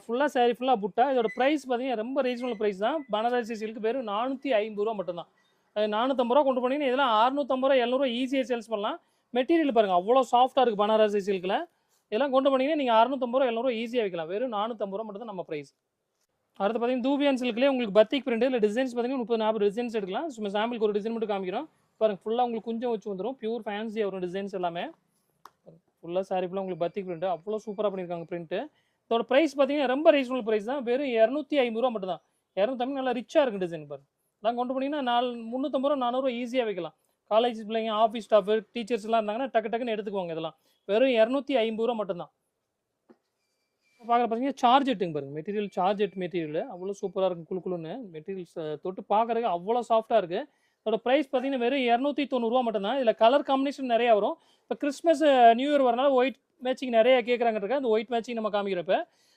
ஃபுல்லாக சாரீ ஃபுல்லாக புட்டா. இதோட ப்ரைஸ் பார்த்தீங்கன்னா ரொம்ப ரீசனபிள் ப்ரைஸ் தான். பனாரசி சில்க்கு வெறும் 450 மட்டும்தான். 450 கொண்டு போனீங்கன்னா இதெல்லாம் 650 700 ஈஸியாக சேல்ஸ் பண்ணலாம். மெட்டீரியல் பாருங்கள் அவ்வளோ சாஃப்டாக இருக்குது பனாரசி சில்கில். இதெல்லாம் கொண்டு போனீங்கன்னா நீங்கள் 650 700 ஈஸியாக விற்கலாம். வெறும் 450 மட்டும் தான் நம்ம ப்ரைஸ். அடுத்து பார்த்தீங்கன்னா தூபியான் சில்க்லேயே உங்களுக்கு பத்திக் பிரிண்ட் இல்லை டிசைன்ஸ் பார்த்தீங்கன்னா 30-40 டிசைன்ஸ் எடுக்கலாம். சும்மா சாம்பிளுக்கு ஒரு டிசைன் மட்டும் காமிக்கிறோம் பாருங்கள். ஃபுல்லாக உங்களுக்கு குஞ்சம் வச்சு வந்துடும். பியூர் ஃபேன்சியாக வரும் டிசைன்ஸ் எல்லாமே. ஃபுல்லாக சாரி ஃபுல்லாக உங்களுக்கு பத்திக் பிரிண்ட் அவ்வளோ சூப்பராக பண்ணியிருக்காங்க பிரிண்ட்டு. இதோட ப்ரைஸ் பார்த்தீங்கன்னா ரொம்ப ரீசனபிள் ப்ரைஸ் தான். வெறும் 250 மட்டும் தான். 250 நல்லா ரிச்சாக இருக்குது டிசைன் பாருங்கள். அதெல்லாம் கொண்டு போனீங்கன்னா 350 400 ஈஸியாக வைக்கலாம். காலேஜ் பிள்ளைங்க ஆஃபீஸ் ஸ்டாஃப் டீச்சர்ஸ் எல்லாம் இருந்தாங்கன்னா டக்குன்னு எடுத்துக்குவாங்க. இதெல்லாம் வெறும் 250 மட்டும்தான். பார்க்குற பார்த்தீங்கன்னா சார்ஜெட்டுங்க பாருங்கள். மெட்டீரியல் சார்ஜெட் மெட்டீரியல் அவ்வளோ சூப்பராக இருக்கும். குழுன்னு மெட்டீரியல்ஸ் தொட்டு பார்க்குறதுக்கு அவ்வளோ சாஃப்டாக இருக்குது. அதோட ப்ரைஸ் பார்த்தீங்கன்னா வெறும் 290 மட்டும்தான். இதில் கலர் காம்பினேஷன் நிறையா வரும். இப்போ கிறிஸ்மஸ் நியூ இயர் வரனால ஒயிட் மேட்சிங் நிறைய கேட்குறாங்க. அந்த ஒயிட் மேட்சிங் நம்ம காமிக்கிறப்ப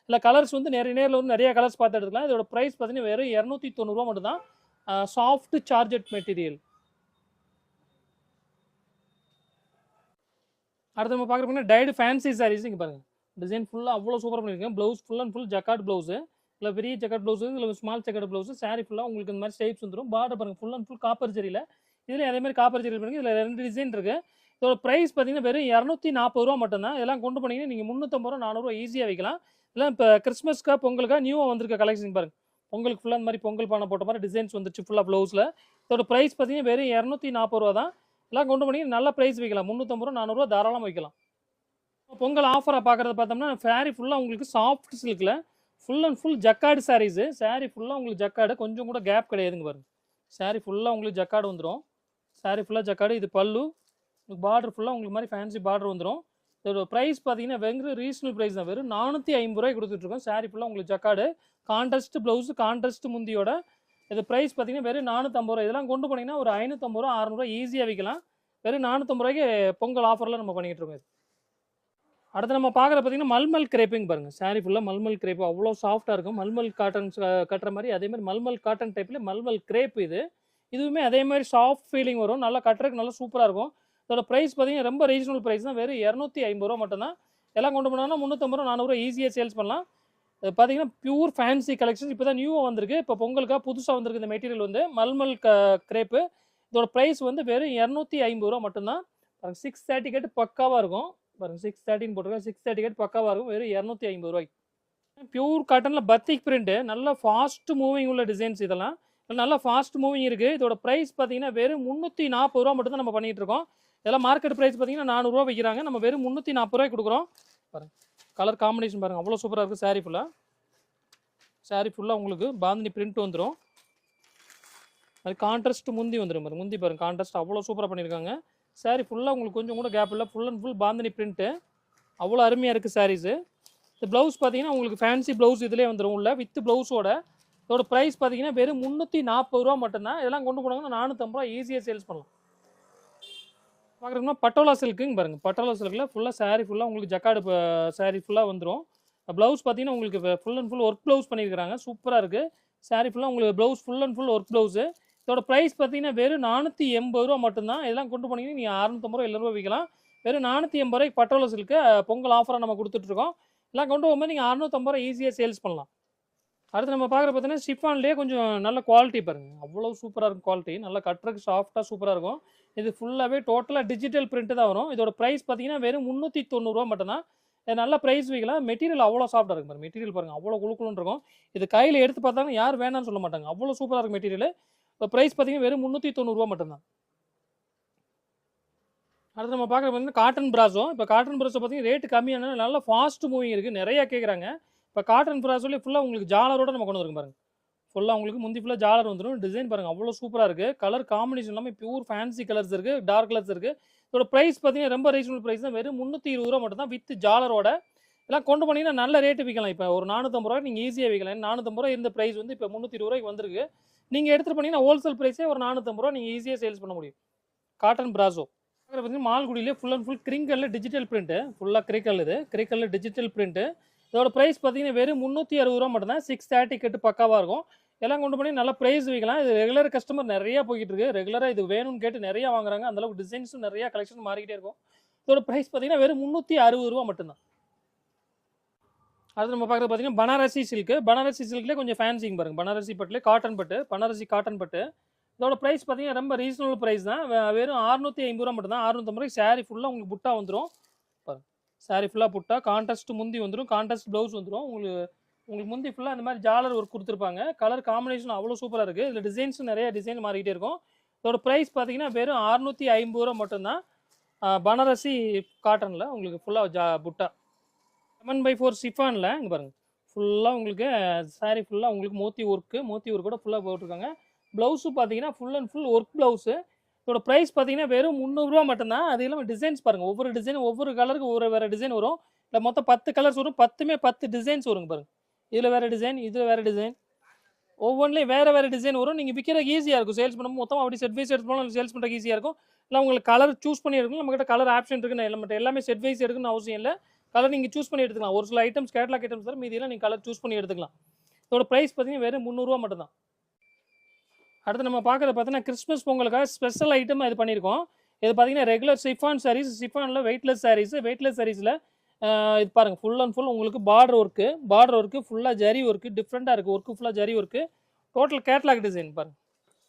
இல்லை கலர்ஸ் வந்து நேரில் வந்து நிறைய கலர்ஸ் பார்த்து எடுத்துக்கலாம். இதோட ப்ரைஸ் பார்த்தீங்கன்னா வெறும் 290 மட்டும்தான். சாஃப்ட் சார்ஜெட் மெட்டீரியல் அடுத்து நம்ம பார்க்குற பார்த்தீங்கன்னா டைடு ஃபேன்சி சாரீஸ் இங்கே பாருங்கள். டிசைன் ஃபுல்லாக அவ்வளோ சூப்பராக பண்ணியிருக்கேன். Blouse full and full jacquard blouse, இல்லை பெரிய ஜக்கார்ட் ப்ளவுஸு, இல்லை ஸ்மால் ஜக்கார்ட் ப்ளவுஸு. சாரீ ஃபுல்லாக உங்களுக்கு இந்த மாதிரி ஸ்டைப்ஸ் வந்துடும். பார்டர் பாருங்கள் ஃபுல் அண்ட் ஃபுல் காப்பர் ஜரியில். இதில் அதே மாதிரி காப்பர் ஜரியில் பாருங்கள். இதில் 2 டிசைன் இருக்குது. இதோட ப்ரைஸ் பார்த்தீங்கன்னா வெறும் 240 ரூபா மட்டும்தான். இதெல்லாம் கொண்டு போனீங்கன்னா நீங்கள் 350 ரூபா 400 ரூபா ஈஸியாக வைக்கலாம். இதெல்லாம் இப்போ கிறிஸ்மஸ்க்கா பொங்கலுக்கா நியூவாக வந்திருக்க கலெக்ஷன் பாருங்கள். பொங்கலுக்கு ஃபுல்லாக இந்த மாதிரி பொங்கல் பானை போட்ட மாதிரி டிசைன்ஸ் வந்துச்சு ஃபுல்லாக ப்ளவுஸில். இதோட ப்ரைஸ் பார்த்தீங்கன்னா வெறும் 240 ரூபா தான். எல்லாம் கொண்டு போனீங்கன்னா நல்ல ப்ரைஸ் வைக்கலாம். 350 ரூபா 400 ரூபா தாராளமாக வைக்கலாம். பொங்கல் ஆஃபராக பார்க்குறது பார்த்தோம்னா சாரீ ஃபுல்லாக உங்களுக்கு சாஃப்ட் சில்கில் full and full jacquard saris. Sari ஃபுல்லாக உங்களுக்கு ஜக்கார்டு, கொஞ்சம் கூட கேப் கிடையாதுங்க பாருங்க. சாரீ ஃபுல்லாக உங்களுக்கு ஜக்கார்டு வந்துடும். சாரீ ஃபுல்லாக ஜக்கார்டு. இது பல்லு, பார்டர் ஃபுல்லாக உங்களுக்கு மாதிரி ஃபேன்சி பார்டர் வந்துடும். இதோட ப்ரைஸ் பார்த்தீங்கன்னா வெறும் ரீசனபிள் ப்ரைஸ் தான். வெறும் 450 ரூபாய் கொடுத்துட்ருக்கோம். சாரீ ஃபுல்லாக உங்களுக்கு ஜக்கார்டு, கான்ட்ராஸ்ட் ப்ளவுஸு, கான்ட்ராஸ்ட் முந்தியோட. இது ப்ரைஸ் பார்த்தீங்கன்னா வெறும் 450 ரூபா. இதெல்லாம் கொண்டு போனீங்கன்னா ஒரு 550 ரூபா 600 ரூபா ஈஸியாக விற்கலாம். வெறும் 450 ரூபாய்க்கு பொங்கல் ஆஃபரில் நம்ம பண்ணிகிட்டு இருக்கோம். அடுத்து நம்ம பார்க்குற பார்த்தீங்கன்னா மல்மல் கிரேப்பிங் பாருங்கள். சாரீ ஃபுல்லாக மல்மல் கிரேப் அவ்வளோ சாஃப்டாக இருக்கும். மல்மல் காட்டன் கட்டுற மாதிரி அதே மாதிரி மல்மல் காட்டன் டைப்பில் மல்மல் கிரேப் இதுவுமே அதே மாதிரி சாஃப்ட் ஃபீலிங் வரும். நல்லா கட்டுறதுக்கு நல்லா சூப்பராக இருக்கும். இதோட ப்ரைஸ் பார்த்தீங்கன்னா ரொம்ப ரீசனபிள் ப்ரைஸ் தான். வெறும் 250 ரூபா மட்டும்தான். எல்லாம் கொண்டு போனோம்னா 350 ரூபா 400 ரூபா ஈஸியாக சேல்ஸ் பண்ணலாம். பார்த்தீங்கன்னா பியூர் ஃபேன்சி கலெக்ஷன் இப்போ தான் நியூவாக வந்திருக்கு. இப்போ பொங்கலுக்காக புதுசாக வந்திருக்கு இந்த மெட்டீரியல் வந்து மல்மல் கிரேப்பு. இதோட ப்ரைஸ் வந்து வெறும் 250 ரூபா மட்டும்தான். 630 கேட்டு பக்காவாக இருக்கும் பாருங்க. 613 போட்டிருக்கேன். 630 கேட்டு பக்காவாக இருக்கும். வெறும் 250 ரூபாய்க்கு. பியூர் காட்டனில் பத்திக் பிரிண்ட்டு, நல்லா ஃபாஸ்ட் மூவிங் உள்ள டிசைன்ஸ். இதெல்லாம் நல்லா ஃபாஸ்ட் மூவிங் இருக்குது. இதோட ப்ரைஸ் பார்த்தீங்கன்னா வெறும் 340 ரூபா மட்டும் தான் நம்ம பண்ணிகிட்டு இருக்கோம். இதெல்லாம் மார்க்கெட் ப்ரைஸ் பார்த்தீங்கன்னா 400 ரூபா விற்கிறாங்க. நம்ம வெறும் 340 ரூபாய்க்கு கொடுக்குறோம். பாருங்கள் கலர் காம்பினேஷன் பாருங்கள், அவ்வளோ சூப்பராக இருக்குது. சாரீ ஃபுல்லாக உங்களுக்கு பாந்தினி பிரிண்ட் வந்துடும். அது கான்ட்ராஸ்ட் முந்தி வந்துடும் பாருங்கள். முந்தி பாருங்கள் கான்ட்ராஸ்ட் அவ்வளோ சூப்பராக பண்ணியிருக்காங்க. சாரீ ஃபுல்லாக உங்களுக்கு கொஞ்சம் கூட கேப் இல்லை. Full and full bandhani print அவ்வளோ அருமையாக இருக்குது சாரீஸு. இந்த ப்ளவுஸ் பார்த்தீங்கன்னா உங்களுக்கு ஃபேன்சி ப்ளவுஸ் இதிலே வந்துடும் உள்ள வித் ப்ளவுஸோட. இதோட ப்ரைஸ் பார்த்தீங்கன்னா வெறும் 340 ரூபா மட்டும்தான். இதெல்லாம் கொண்டு போனாங்கன்னா 450 ரூபா ஈஸியாக சேல்ஸ் பண்ணலாம். பார்க்குறோம்னா பட்டோலா சில்க்குங்க பாருங்கள். பட்டோலா சில்கில் ஃபுல்லாக சாரீ ஃபுல்லாக உங்களுக்கு ஜக்கார்டு சாரீ ஃபுல்லாக வந்துடும். ப்ளவுஸ் பார்த்தீங்கன்னா உங்களுக்கு full and full work blouse பண்ணியிருக்காங்க. சூப்பராக இருக்குது. சாரீ ஃபுல்லாக உங்களுக்கு blouse full and full work blouse. இதோட ப்ரைஸ் பார்த்தீங்கன்னா வெறும் 480 ரூபா மட்டும்தான். இதெல்லாம் கொண்டு போனீங்கன்னா நீங்கள் 650 ரூபா 700 ரூபா விற்கலாம். வெறும் 480 ரூபாய்க்கு பட்டோலா சில்க்கு பொங்கல் ஆஃபராக நம்ம கொடுத்துட்ருக்கோம். எல்லாம் கொண்டு போகும்போது நீங்கள் 650 ரூபா ஈஸியாக சேல்ஸ் பண்ணலாம். அடுத்து நம்ம பார்க்குற பார்த்தீங்கன்னா ஷிஃபான்லேயே கொஞ்சம் நல்ல குவாலிட்டி பாருங்கள். அவ்வளோ சூப்பராக இருக்கும் குவாலிட்டி. நல்லா கட்டுறதுக்கு சாஃப்டாக சூப்பராக இருக்கும். இது ஃபுல்லாகவே டோட்டலாக டிஜிட்டல் பிரிண்ட்டு தான் வரும். இதோட ப்ரைஸ் பார்த்தீங்கன்னா வெறும் 390 ரூபா மட்டும்தான். நல்ல ப்ரைஸ் வைக்கலாம். மெட்டீரியல் அவ்வளோ சாஃப்டாக இருக்கும் பாருங்கள். மெட்டீரியல் பாருங்கள் அவ்வளோ குழுக்குன்னு இருக்கும். இது கையில் எடுத்து பார்த்தாங்கன்னா யார் வேணான்னு சொல்ல மாட்டாங்க. அவ்வளோ சூப்பராக இருக்கும் மெட்டீரியல். இப்போ ப்ரைஸ் பார்த்தீங்கன்னா வெறும் 390 ரூபா மட்டும்தான். அடுத்து நம்ம பார்க்குறது பார்த்தீங்கன்னா காட்டன் பிராஸோ. இப்போ காட்டன் பிராஸோ பார்த்தீங்கன்னா ரேட்டு கம்மியான நல்லா ஃபாஸ்ட் மூவிங் இருக்குது. நிறையா கேட்குறாங்க. இப்போ காட்டன் பிராஸோலேயே ஃபுல்லாக உங்களுக்கு ஜாலரோட நம்ம கொண்டு வரும் பாருங்கள். ஃபுல்லாக உங்களுக்கு முந்தி ஃபுல்லாக ஜாலர் வந்துடும். டிசைன் பாருங்கள் அவ்வளோ சூப்பராக இருக்குது. கலர் காம்பினேஷன் எல்லாமே பியூர் ஃபேன்சி கலர்ஸ் இருக்குது, டார்க் கலர்ஸ் இருக்குது. இதோட ப்ரைஸ் பார்த்தீங்கன்னா ரொம்ப ரீசனபிள் ப்ரைஸ் தான். வெறும் 320 ரூபா மட்டும் தான் வித் ஜாலரோட. எல்லாம் கொண்டு போனீங்கன்னா நல்ல ரேட்டு விற்கலாம். இப்போ ஒரு 450 ரூபாய்க்கு நீங்கள் ஈஸியாக விற்கலாம். 450 ரூபா இருந்த ப்ரைஸ் வந்து இப்போ 320 ரூபாய்க்கு வந்திருக்கு. நீங்கள் எடுத்துகிட்டு போனீங்கன்னா ஹோல்சேல் ப்ரைஸே ஒரு 450 ரூபா நீங்கள் ஈஸியாக சேல்ஸ் பண்ண முடியும். காட்டன் பிராஸோ பார்த்தீங்கன்னா மால்குடியிலே ஃபுல் அண்ட் ஃபுல் கிரிங்கல்ல டிஜிட்டல் பிரிண்ட்டு. ஃபுல்லாக கிரிக்கல் இது கிரிக்கல்ல டிஜிட்டல் பிரிண்ட்டு. இதோட ப்ரைஸ் பார்த்தீங்கன்னா வெறும் 360 ரூபா மட்டும் தான். 630 கட்டு பக்காவாக இருக்கும். எல்லாம் கொண்டு போய் நல்ல ப்ரைஸ் விற்கலாம். இது ரெகுலர் கஸ்டமர் நிறையா போய்கிட்டு இருக்கு. ரெகுலராக இது வேணும்னு கேட்டு நிறையா வாங்குறாங்க. அந்தளவுக்கு டிசைன்ஸும் நிறையா கலெக்ஷன் மாறிக்கிட்டே இருக்கும். இதோட ப்ரைஸ் பார்த்தீங்கன்னா வெறும் 360 ரூபா மட்டும்தான். அது நம்ம பார்க்குறது பார்த்தீங்கன்னா பனாரசி சில்க்கு. பனாரசி சில்க்லேயே கொஞ்சம் ஃபேன்சிங் பாருங்கள். பனாரசி பட்டுலேயே காட்டன் பட்டு, பனாரசி காட்டன் பட்டு. இதோட ப்ரைஸ் பார்த்தீங்கன்னா ரொம்ப ரீசனபிள் ப்ரைஸ் தான். வெறும் 650 ரூபா மட்டும் தான். 650 ரூபாய்க்கு சாரீ ஃபுல்லாக உங்களுக்கு புட்டா வந்துடும். பாருங்கள் சாரீ ஃபுல்லாக புட்டா, கான்ட்ராஸ்ட் முந்தி வந்துடும், கான்ட்ராஸ்ட் ப்ளவுஸ் வந்துடும். உங்களுக்கு முந்தி ஃபுல்லாக இந்த மாதிரி ஜாலர் ஒர்க் கொடுத்துருப்பாங்க. கலர் காம்பினேஷன் அவ்வளோ சூப்பராக இருக்குது. இதில் டிசைன்ஸும் நிறைய டிசைன் மாறிக்கிட்டே இருக்கும். இதோட ப்ரைஸ் பார்த்தீங்கன்னா வெறும் 650 ரூபா மட்டும்தான். பனாரசி காட்டனில் உங்களுக்கு ஃபுல்லாக புட்டா 7/4 ஷிஃபானில் இங்கே பாருங்கள். ஃபுல்லாக உங்களுக்கு சாரீ ஃபுல்லாக உங்களுக்கு மோத்தி ஒர்க் கூட ஃபுல்லாக போட்டிருக்காங்க. ப்ளவுஸு பார்த்தீங்கன்னா full and full work blouse. இதோட ப்ரைஸ் பார்த்தீங்கன்னா வெறும் 300 ரூபா மட்டும்தான். அது இல்லாமல் டிசைன்ஸ் பாருங்கள். ஒவ்வொரு டிசைன் ஒவ்வொரு கலருக்கு வேறு டிசைன் வரும். இல்லை மொத்தம் 10 கலர்ஸ் வரும். 10 டிசைன்ஸ் வருங்க பாருங்கள். இதில் வேறு டிசைன், இதில் வேறு டிசைன், ஒவ்வொன்றிலையும் வேறு டிசைன் வரும். நீங்கள் விற்கிறதுக்கு ஈஸியாக இருக்கும். சேல்ஸ் பண்ணும்போது மொத்தம் அப்படி செட் வைஸ் எடுத்து போனால் சேல்ஸ் பண்ணுறதுக்கு ஈஸியாக இருக்கும். இல்லை உங்களுக்கு கலர் சூஸ் பண்ணி எடுக்கணும். நம்மகிட்ட கலர் ஆப்ஷன் இருக்குன்னு எல்லாமே செட் வைஸ் எடுக்கணும்னு அவசியம் இல்லை. கலர் நீங்கள் சூஸ் பண்ணி எடுத்துக்கலாம். ஒரு சில ஐட்டம்ஸ் கேட்லாக் ஐட்டம்ஸ் தவிர மீதியெல்லாம் நீங்கள் கலர் சூஸ் பண்ணி எடுத்துக்கலாம். இதோட ப்ரைஸ் பார்த்தீங்கன்னா வெறும் 300 ரூபா மட்டும்தான். அடுத்து நம்ம பார்க்குறது பார்த்தீங்கன்னா கிறிஸ்மஸ் பொங்கலுக்காக ஸ்பெஷல் ஐட்டம் இது பண்ணியிருக்கோம். இது பார்த்தீங்கன்னா ரெகுலர் சிஃபான் சாரீஸ், சிஃபானில் வெயிட்லெஸ் சாரீஸில் இது பாருங்கள் ஃபுல் அண்ட் ஃபுல் உங்களுக்கு பார்டர் ஒர்க்கு ஃபுல்லாக ஜரி ஒர்க்கு டிஃப்ரெண்ட்டாக இருக்குது. ஒர்க்கு ஃபுல்லாக zari work. Total catalogue design பாருங்கள்.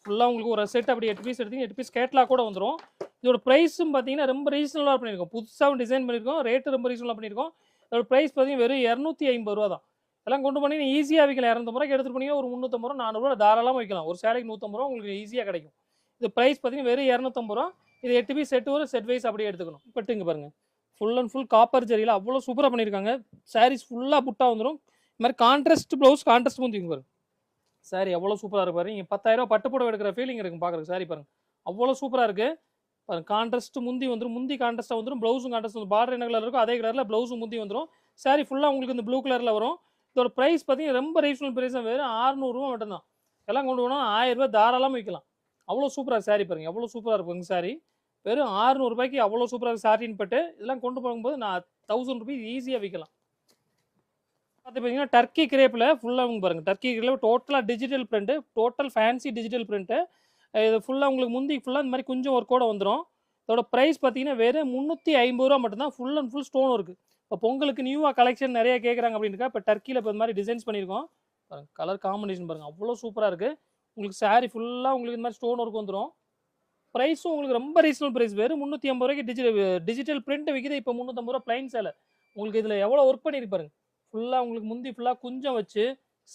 ஃபுல்லாக உங்களுக்கு ஒரு செட் அப்படி 8 பீஸ் எடுத்தீங்க, 8 பீஸ் கேட்லாக் கூட வந்துடும். இதோட ப்ரைஸும் பார்த்தீங்கன்னா ரொம்ப ரீசனலாக பண்ணியிருக்கோம். புதுசாகவும் டிசைன் பண்ணியிருக்கோம், ரேட்டு ரொம்ப ரீசனலாக பண்ணியிருக்கோம். இதோட ப்ரைஸ் பார்த்தீங்கன்னா வெறும் 250 ரூபா தான். எல்லாம் கொண்டு பண்ணி ஈஸியாக விற்கலாம். 250 ரூபாய்க்கு எடுத்துகிட்டு போனீங்கன்னா ஒரு 350 ரூபா 400 ரூபா தாராளமாக விற்கலாம். ஒரு சேலைக்கு 150 ரூபா உங்களுக்கு ஈஸியாக கிடைக்கும். இது ப்ரைஸ் பார்த்தீங்கன்னா வெறும் 250 ரூபா. இது 8 பீஸ் செட் வரும், செட் வைஸ் அப்படியே எடுத்துக்கணும். பட்டுங்க பாருங்கள், ஃபுல் அண்ட் ஃபுல் காப்பர் ஜரியில் அவ்வளோ சூப்பராக பண்ணியிருக்காங்க. சாரீஸ் ஃபுல்லாக புட்டா வந்துடும். இது மாதிரி கான்ட்ராஸ்ட் ப்ளவுஸ், கான்ட்ராஸ்ட் முந்திங்க பாருங்க. சாரி எவ்வளோ சூப்பராக இருக்கு பாருங்க. 10,000 ரூபா பட்டு புடவை எடுக்கிற ஃபீலிங் இருக்கும் பார்க்குறதுக்கு. சாரி பாருங்க அவ்வளோ சூப்பராக இருக்குது பாருங்க. கான்ட்ராஸ்ட் முந்தி வந்துடும், முந்தி கான்ட்ராஸ்ட்டாக வந்துடும், ப்ளவுஸும் கான்ட்ராஸ்ட் வந்துடும். பார்டர் என்ன கலர் இருக்கோ அதே கலரில் ப்ளவுஸும் முந்தி வந்துடும். சாரி ஃபுல்லாக உங்களுக்கு இந்த ப்ளூ கலரில் வரும். இதோட ப்ரைஸ் பார்த்தீங்கன்னா ரொம்ப ரீசனல் ப்ரைஸ் தான், வெறும் 600 ரூபா மட்டும்தான். எல்லாம் கொண்டு போனால் 1000 ரூபா தாராளமாக விற்கலாம். அவ்வளோ சூப்பராக சாரி பாருங்க, எவ்வளோ சூப்பராக இருக்கும் சாரி. வெறும் 600 ரூபாய்க்கு அவ்வளோ சூப்பராக சாரின்னு பட்டு இதெல்லாம் கொண்டு போகும்போது நான் 1000 ருபீஸ் ஈஸியாக விற்கலாம். பார்த்து பார்த்தீங்கன்னா டர்க்கி கிரேப்பில் ஃபுல்லாக பாருங்கள். டர்க்கி கிரேப்பில் டோட்டலாக digital print, total fancy digital print. இது ஃபுல்லாக உங்களுக்கு முந்தி ஃபுல்லாக இந்த மாதிரி கொஞ்சம் ஒர்க்கோட வந்துடும். இதோட ப்ரைஸ் பார்த்தீங்கன்னா வெறும் 350 ரூபா மட்டும்தான். Full and full stone work. இப்போ பொங்கலுக்கு நியூவாக கலெக்ஷன் நிறைய கேட்குறாங்க அப்படின்ட்டு இப்போ டர்க்கியில் இப்போ இந்த மாதிரி டிசைன்ஸ் பண்ணியிருக்கோம் பாருங்கள். கலர் காம்பினேஷன் பாருங்கள் அவ்வளோ சூப்பராக இருக்குது. உங்களுக்கு சாரி ஃபுல்லாக உங்களுக்கு இந்த மாதிரி ஸ்டோன் ஒர்க் வந்துடும். ப்ரைஸும் உங்களுக்கு ரொம்ப ரீசனல் ப்ரைஸ். வெறும் 350 ரூபாய்க்கு டிஜிட்டல் பிரிண்ட் விற்கிது. இப்போ 350 ரூபா ப்ளைன் சேலை. உங்களுக்கு இதில் எவ்வளோ ஒர்க் பண்ணியிருப்பாருங்க. ஃபுல்லாக உங்களுக்கு முந்தி ஃபுல்லாக குஞ்சம் வச்சு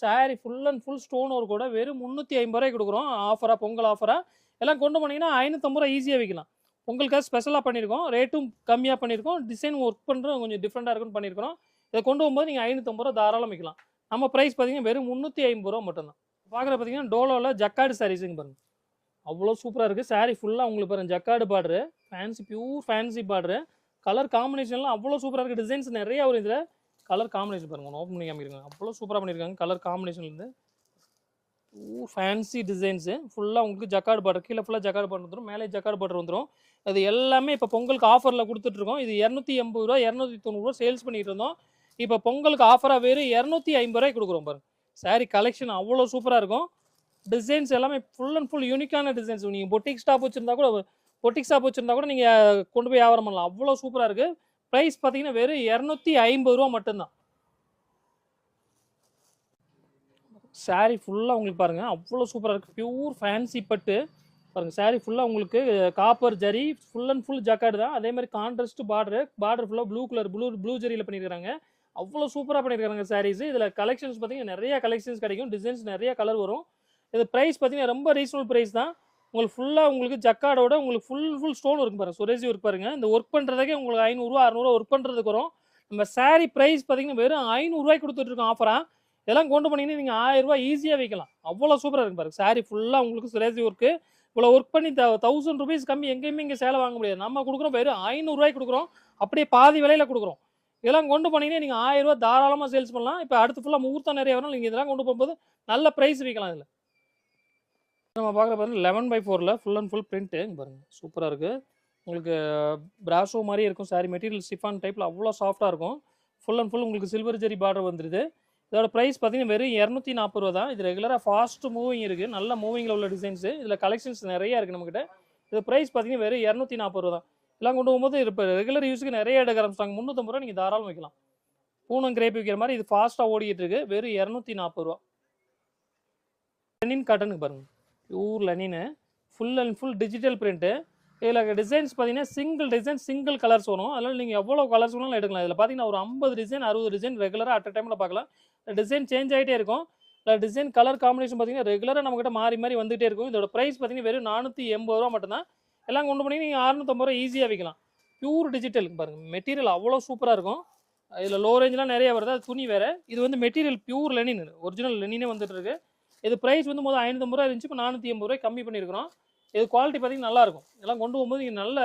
sorry full and full stone work கூட வெறும் 350 ரூபாய்க்கு கொடுக்குறோம். ஆஃபராக, பொங்கல் ஆஃபராக எல்லாம் கொண்டு போனீங்கன்னா 550 ரூபா ஈஸியாக விற்கலாம். உங்களுக்காக ஸ்பெஷலாக பண்ணியிருக்கோம், ரேட்டும் கம்மியாக பண்ணியிருக்கோம், டிசைன் ஒர்க் பண்ணுறது கொஞ்சம் டிஃப்ரெண்ட்டாக இருக்குன்னு பண்ணியிருக்கிறோம். இதை கொண்டு போகும்போது நீங்கள் 550 ரூபா தாராளம் விற்கலாம். நம்ம ப்ரைஸ் பார்த்தீங்கன்னா வெறும் 350 ரூபா மட்டும்தான். பார்க்குற பார்த்தீங்கன்னா டோலோவில் ஜக்கார்டு சாரீஸுங்க பாருங்கள் அவ்வளோ சூப்பராக இருக்குது. சாரி ஃபுல்லாக உங்களுக்கு பாருங்கள் jacquard border, fancy pure fancy border. Colour காம்பினேஷன்லாம் அவ்வளோ சூப்பராக இருக்குது. டிசைன்ஸ் நிறையா வரும் இதில். கலர் காம்பினேஷன் பாருங்கள், ஒன்று ஓப்பன் பண்ணி காமிக்கிறாங்க. அவ்வளோ சூப்பராக பண்ணியிருக்காங்க கலர் காம்பினேஷன்லேருந்து. ஃபேன்சி டிசைன்ஸு ஃபுல்லாக உங்களுக்கு ஜக்கார்டு பார்டர், கீழே ஃபுல்லாக ஜக்கார்டு பார்டர் வந்துடும், மேலே ஜக்கார்டு பார்டர் வந்துடும். அது எல்லாமே இப்போ பொங்கலுக்கு ஆஃபரில் கொடுத்துட்ருக்கோம். இது 280 ரூபா 290 ரூபா சேல்ஸ் பண்ணிகிட்டு இருந்தோம். இப்போ பொங்கலுக்கு ஆஃபராக வெறும் 250 ரூபாய்க்கு கொடுக்குறோம் பாருங்கள். சாரி கலெக்ஷன் அவ்வளோ சூப்பராக இருக்கும். டிசைன்ஸ் எல்லாமே ஃபுல் அண்ட் ஃபுல் யூனிக்கான டிசைன்ஸ். நீங்கள் பொட்டிக் ஷாப் வச்சுருந்தா கூட நீங்கள் கொண்டு போய் வியாபாரம் பண்ணலாம். அவ்வளோ சூப்பராக இருக்குது. ப்ரைஸ் பார்த்தீங்கன்னா வெறும் 250 ரூபா மட்டும்தான். சாரி ஃபுல்லாக உங்களுக்கு பாருங்கள் அவ்வளோ சூப்பராக இருக்குது. பியூர் ஃபேன்சி பட்டு பாருங்கள். சாரி ஃபுல்லாக உங்களுக்கு copper zari, full and full jacquard தான். அதே மாதிரி கான்ட்ராஸ்ட் பார்டர் ஃபுல்லாக ப்ளூ கலர் ப்ளூ ஜரியில் பண்ணியிருக்காங்க. அவ்வளோ சூப்பராக பண்ணியிருக்காங்க சாரீஸ். இதில் கலெக்ஷன்ஸ் பார்த்தீங்கன்னா நிறைய கலெக்ஷன்ஸ் கிடைக்கும். டிசைன்ஸ் நிறைய கலர் வரும். இது ப்ரைஸ் பார்த்தீங்கன்னா ரொம்ப ரீசனல் ப்ரைஸ் தான். உங்களுக்கு ஃபுல்லாக உங்களுக்கு ஜக்கார்டோட உங்களுக்கு ஃபுல் ஸ்டோன் ஒர்க் பாருங்கள், சுரேசி ஒர்க் பாருங்கள். இந்த ஒர்க் பண்ணுறதுக்கே உங்களுக்கு 500 ரூபா 600 ரூபா ஒர்க் பண்ணுறதுக்கு வரும். நம்ம சாரீ ப்ரைஸ் பார்த்தீங்கன்னா வெறும் 500 ரூபாய்க்கு கொடுத்துட்ருக்கோம் ஆஃபராக. இதெல்லாம் கொண்டு போனீங்கன்னா நீங்கள் 1000 ரூபா ஈஸியாக விற்கலாம். அவ்வளோ சூப்பராக இருக்குது பாருங்கள். சாரீ ஃபுல்லாக உங்களுக்கு சுரேசி ஒர்க்கு. இவ்வளோ ஒர்க் பண்ணி 1000 ருபீஸ் கம்மி எங்கேயுமே இங்கே சேலை வாங்க முடியாது. நம்ம கொடுக்குறோம் வெறும் 500 ரூபாய்க்கு கொடுக்குறோம். அப்படியே பாதி விலையில் கொடுக்குறோம். இதெல்லாம் கொண்டு போனீங்கன்னா நீங்கள் 1000 ரூபா தாராளமாக சேல்ஸ் பண்ணலாம். இப்போ அடுத்து ஃபுல்லாக முகூர்த்தம் நிறைய வரும். நீங்கள் இதெல்லாம் கொண்டு போகும்போது நல்ல ப்ரைஸ் விற்கலாம். இதில் நம்ம பார்க்குற பாருங்கள் 11/4 ஃபுல் அண்ட் ஃபுல் பிரிண்ட்டு பாருங்கள் சூப்பராக இருக்குது. உங்களுக்கு பிராஷோ மாதிரி இருக்கும். சாரி மெட்டீரியல் சிஃபான் டைப்பில் அவ்வளோ சாஃப்டாக இருக்கும். ஃபுல் அண்ட் ஃபுல் உங்களுக்கு சில்வர் ஜெரி பார்டர் வந்துடுது. இதோட ப்ரைஸ் பார்த்தீங்கன்னா வெறும் 240 ரூபா தான். இது ரெகுலராக ஃபாஸ்ட் மூவிங் இருக்குது. நல்ல மூவிங்கில் உள்ள டிசைன்ஸு. இதில் கலெக்ஷன்ஸ் நிறையா இருக்குது நம்மக்கிட்ட. இது ப்ரைஸ் பார்த்தீங்கன்னா வெறும் 240 ரூபா தான். இதெல்லாம் கொண்டு போகும்போது இப்போ ரெகுலர் யூஸுக்கு நிறைய எடுக்க ஆரம்பிச்சிட்டாங்க. 350 ரூபா நீங்கள் தாராளம் வைக்கலாம். பூனம் கிரேப் விற்கிற மாதிரி இது ஃபாஸ்ட்டாக ஓடிக்கிட்டு இருக்குது. வெறும் 240 ரூபா. லெனின் காட்டனுக்கு பாருங்கள், பியூர் லெனின்னு full and full digital print. இதில் டிசைன்ஸ் பார்த்தீங்கன்னா சிங்கிள் கலர்ஸ் வரும். அதனால் நீங்கள் எவ்வளோ கலர்ஸ் வேணாலும் எடுக்கலாம். இதில் பார்த்தீங்கன்னா ஒரு 50 டிசைன் 60 டிசைன் ரெகுலராக அட் அ டைமில் பார்க்கலாம். டிசைன் சேஞ்ச் ஆகிட்டே இருக்கும். இல்லை டிசைன் கலர் காம்பினேஷன் பார்த்தீங்கன்னா ரெகுலராக நம்மகிட்ட மாறி வந்துகிட்டே இருக்கும். இதோட ப்ரைஸ் பார்த்தீங்கன்னா வெறும் 480 ரூபா மட்டும்தான். எல்லாம் கொண்டு போனீங்கன்னா நீங்கள் 650 ரூபா ஈஸியாக விற்கலாம். பியூர் டிஜிட்டல் பாருங்கள். மெட்டீரியல் அவ்வளோ சூப்பராக இருக்கும். இதில் லோ ரேஞ்செலாம் நிறைய வருது. அது துணி வேறு. இது வந்து மெட்டீரியல் பியூர் லெனின், ஒரிஜினல் லெனினே வந்துட்டு இருக்கு. இது ப்ரைஸ் வந்து முதல் 550 ரூபா இருந்துச்சு. இப்போ 480 ரூபாய் கம்மி பண்ணியிருக்கிறோம். இது குவாலிட்டி பார்த்தீங்கன்னா நல்லாயிருக்கும். இதெல்லாம் கொண்டு போகும்போது நீங்கள் நல்ல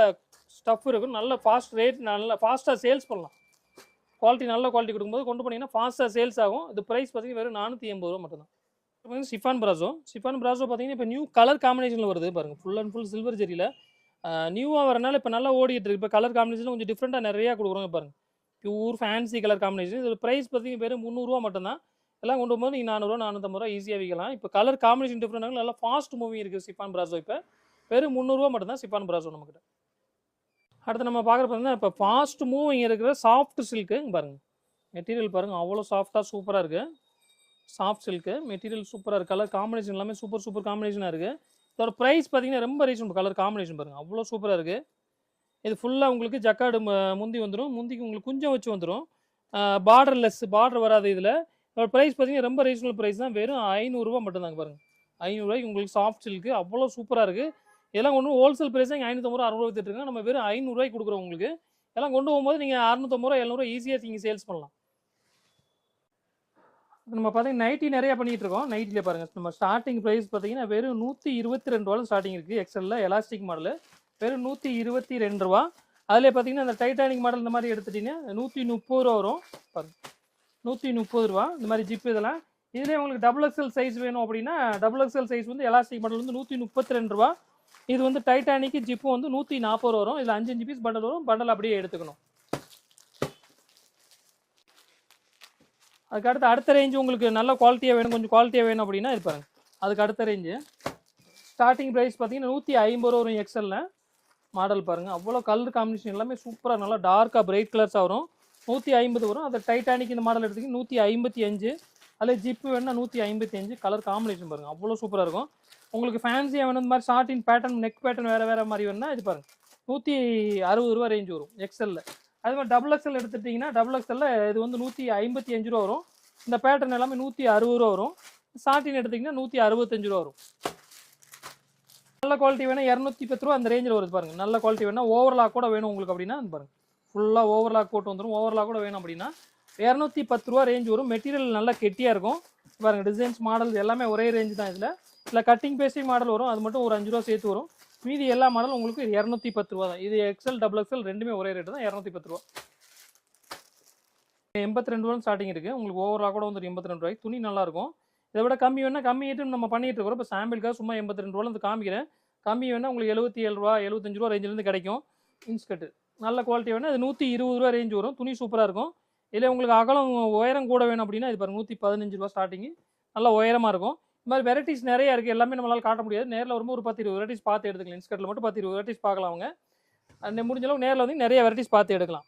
ஸ்டஃப் இருக்கும். நல்ல ஃபாஸ்ட் ரேட், நல்ல ஃபாஸ்ட்டாக சேல்ஸ் பண்ணலாம். குவாலிட்டி நல்ல குவாலிட்டி கொடுக்கும்போது கொண்டு போனீங்கன்னா ஃபாஸ்ட்டாக சேல்ஸ் ஆகும். இது ப்ரைஸ் பார்த்தீங்கன்னா வெறும் 480 ரூபா மட்டும்தான். சிஃபான் பிராசோ பார்த்தீங்கன்னா இப்போ நியூ கலர் காம்பினேஷனில் வருது பாருங்கள். ஃபுல் அண்ட் ஃபுல் சில்வர் ஜெரியில் நியூவாக வரனால இப்போ நல்லா ஓடிட்டு இருக்கு. இப்போ கலர் காம்பினேஷன் கொஞ்சம் டிஃப்ரெண்ட்டாக நிறையா கொடுக்குறோங்க பாருங்கள். Pure fancy colour combination. இது ப்ரைஸ் பார்த்தீங்கன்னா வெறும் 300 ரூபா மட்டும்தான். எல்லாம் கொண்டு போகும்போது நீங்கள் 400 ரூபா 450 ரூபா ஈஸியாக விற்கலாம். இப்போ கலர் காம்பினேஷன் டிஃப்ரெண்டாக நல்லா ஃபாஸ்ட் மூவிங் இருக்குது சிஃபான் பிராசோ. இப்போ வெறும் 300 ரூபா மட்டும்தான் சிஃபான் பிராசோ நம்மக்கிட்ட. அடுத்து நம்ம பார்க்குறது பார்த்தீங்கன்னா இப்போ ஃபாஸ்ட் மூவிங் இருக்கிற சாஃப்ட் சில்க்கு பாருங்கள். மெட்டீரியல் பாருங்கள் அவ்வளோ சாஃப்டாக சூப்பராக இருக்குது. சாஃப்ட் சில்க்கு மெட்டீரியல் சூப்பராக இருக்குது. கலர் காம்பினேஷன் எல்லாமே சூப்பர் காம்பினேஷனாக இருக்குது. இதோட ப்ரைஸ் பார்த்தீங்கன்னா ரொம்ப ரீசனபிள். கலர் காம்பினேஷன் பாருங்கள் அவ்வளோ சூப்பராக இருக்குது. இது ஃபுல்லாக உங்களுக்கு ஜக்கார்டு முந்தி வந்துடும். முந்திக்கு உங்களுக்கு குஞ்சம் வச்சு வந்துடும். பார்டர் வராது. இதில் இதோட ப்ரைஸ் பார்த்தீங்கன்னா ரொம்ப ரீசனபிள் ப்ரைஸ் தான். வெறும் 500 மட்டும்தாங்க பாருங்கள். 500 உங்களுக்கு சாஃப்ட் சில்க்கு அவ்வளோ சூப்பராக இருக்குது. இதெல்லாம் கொண்டு ஹோல்சேல் ப்ரைஸ் தான் 550 600 வித்துட்டுருக்காங்க. நம்ம வெறும் 500 கொடுக்குறோம் உங்களுக்கு. இதெல்லாம் கொண்டு போகும்போது நீங்கள் 650 700 ஈஸியாக நீங்கள் சேல்ஸ் பண்ணலாம். நம்ம பார்த்தீங்கன்னா நைட்டி நிறையா பண்ணிகிட்டு இருக்கோம். நைட்டிலே பாருங்கள் நம்ம ஸ்டார்டிங் ப்ரைஸ் பார்த்தீங்கன்னா வெறும் ₹122 ஸ்டார்டிங் இருக்குது. எக்ஸலில் எலாஸ்டிக் மாடலு வெறும் ₹122. அதில் பார்த்தீங்கன்னா இந்த டைட்டானிக் மாடல் இந்த மாதிரி எடுத்துட்டிங்கன்னா ₹130 வரும். பாருங்கள் ₹130 இந்த மாதிரி ஜிப் இதெல்லாம். இதுலேயே உங்களுக்கு டபுள் எக்ஸல் சைஸ் வேணும் அப்படின்னா டபுள் எக்ஸல் சைஸ் வந்து எலாஸ்டிக் மாடல் வந்து ₹132. இது வந்து டைட்டானிக்கு ஜிப்பு வந்து ₹140 வரும். இதில் 5 பீஸ் பண்டல் வரும். பண்டல் அப்படியே எடுத்துக்கணும். அதுக்கு அடுத்த ரேஞ்சு உங்களுக்கு நல்ல குவாலிட்டியாக வேணும், கொஞ்சம் குவாலிட்டியாக வேணும் அப்படின்னா இது பாருங்கள். அதுக்கு அடுத்த ரேஞ்சு ஸ்டார்டிங் ப்ரைஸ் பார்த்தீங்கன்னா ₹150 வரும். எக்ஸலில் மாடல் பாருங்கள் அவ்வளோ கலர் காம்பினேஷன் எல்லாமே சூப்பராக நல்லா டார்க்காக பிரைட் கலர்ஸாக வரும். 150 வரும். அது டைட்டானிக் இந்த மாடல் எடுத்திங்கன்னா 155. அதில் ஜிப்பு வேணுன்னா 155. கலர் காம்பினேஷன் பாருங்கள் அவ்வளோ சூப்பராக இருக்கும். உங்களுக்கு ஃபேன்சியாக வேணும் இந்த மாதிரி ஷார்ட்டின் பேட்டர்ன் நெக் பேட்டர்ன் வேறு மாதிரி வேணுன்னா இது பாருங்கள் ₹160 ரேஞ்ச் வரும் எக்ஸலில். அது மாதிரி டபுள் எக்ஸல் எடுத்துட்டிங்கன்னா டபுள் எக்ஸலில் இது வந்து ₹155 வரும். இந்த பேட்டர்ன் எல்லாமே ₹160 வரும். ஷார்ட்டின் எடுத்திங்கன்னா ₹165 வரும். நல்ல குவாலிட்டி வேணும் ₹210 அந்த ரேஞ்சில் வருது பாருங்கள். நல்ல குவாலிட்டி வேணும் ஓவர்லாக் கூட வேணும் உங்களுக்கு அப்படின்னா பாருங்கள் ஃபுல்லாக ஓவர்லாக் போட்டு வந்துடும். ஓவர்லாக் கூட வேணும் அப்படின்னா ₹210 ரேஞ்ச் வரும். மெட்டீரியல் நல்லா கெட்டியாக இருக்கும் பாருங்கள். டிசைன்ஸ் மாடல் எல்லாமே ஒரே ரேஞ்சு தான். இதில் கட்டிங் பேஸ்டிங் மாடல் வரும். அது மட்டும் ஒரு ₹5 சேர்த்து வரும். மீதி எல்லா மாடலும் உங்களுக்கு ₹210 தான். இது எக்ஸல் டபுள் எக்ஸல் ரெண்டுமே ஒரே ரேட்டு தான் ₹210. ₹82 ஸ்டார்டிங் இருக்குது. உங்களுக்கு ஓவராக கூட வந்து ₹82. துணி நல்லாயிருக்கும். இதை விட கம்மி வேணால் கம்மி ஐட்டம் நம்ம பண்ணிகிட்டு இருக்கிறோம். இப்போ சாம்பிளுக்காக சும்மா ₹82 காமிக்கிறேன். கம்மி வேணால் உங்களுக்கு ₹77 ₹75 ரேஞ்சிலேருந்து கிடைக்கும். இன்ஸ்கர்ட்டு நல்ல குவாலிட்டி வேணால் அது ₹120 ரேஞ்ச் வரும். துணி சூப்பராக இருக்கும். இதில் உங்களுக்கு அகலம் உயரம் கூட வேணும் அப்படின்னா இது பாருங்கள் ₹115 ஸ்டார்டிங்கு. நல்லா உயரமாக இருக்கும். இந்த மாதிரி வெரைட்டிஸ் நிறையா இருக்குது. எல்லாமே நம்மளால் காட்ட முடியாது. நேரில் வரும்போது ஒரு 10-20 வெரைட்டிஸ் பார்த்து எடுத்துக்கலாம். இன்ஸ்கர்ட்டில் மட்டும் 10-20 வெரைட்டிஸ் பார்க்கலாம். அவங்க முடிஞ்சளவு நேரில் வந்து நிறைய வெரைட்டிஸ் பார்த்து எடுக்கலாம்.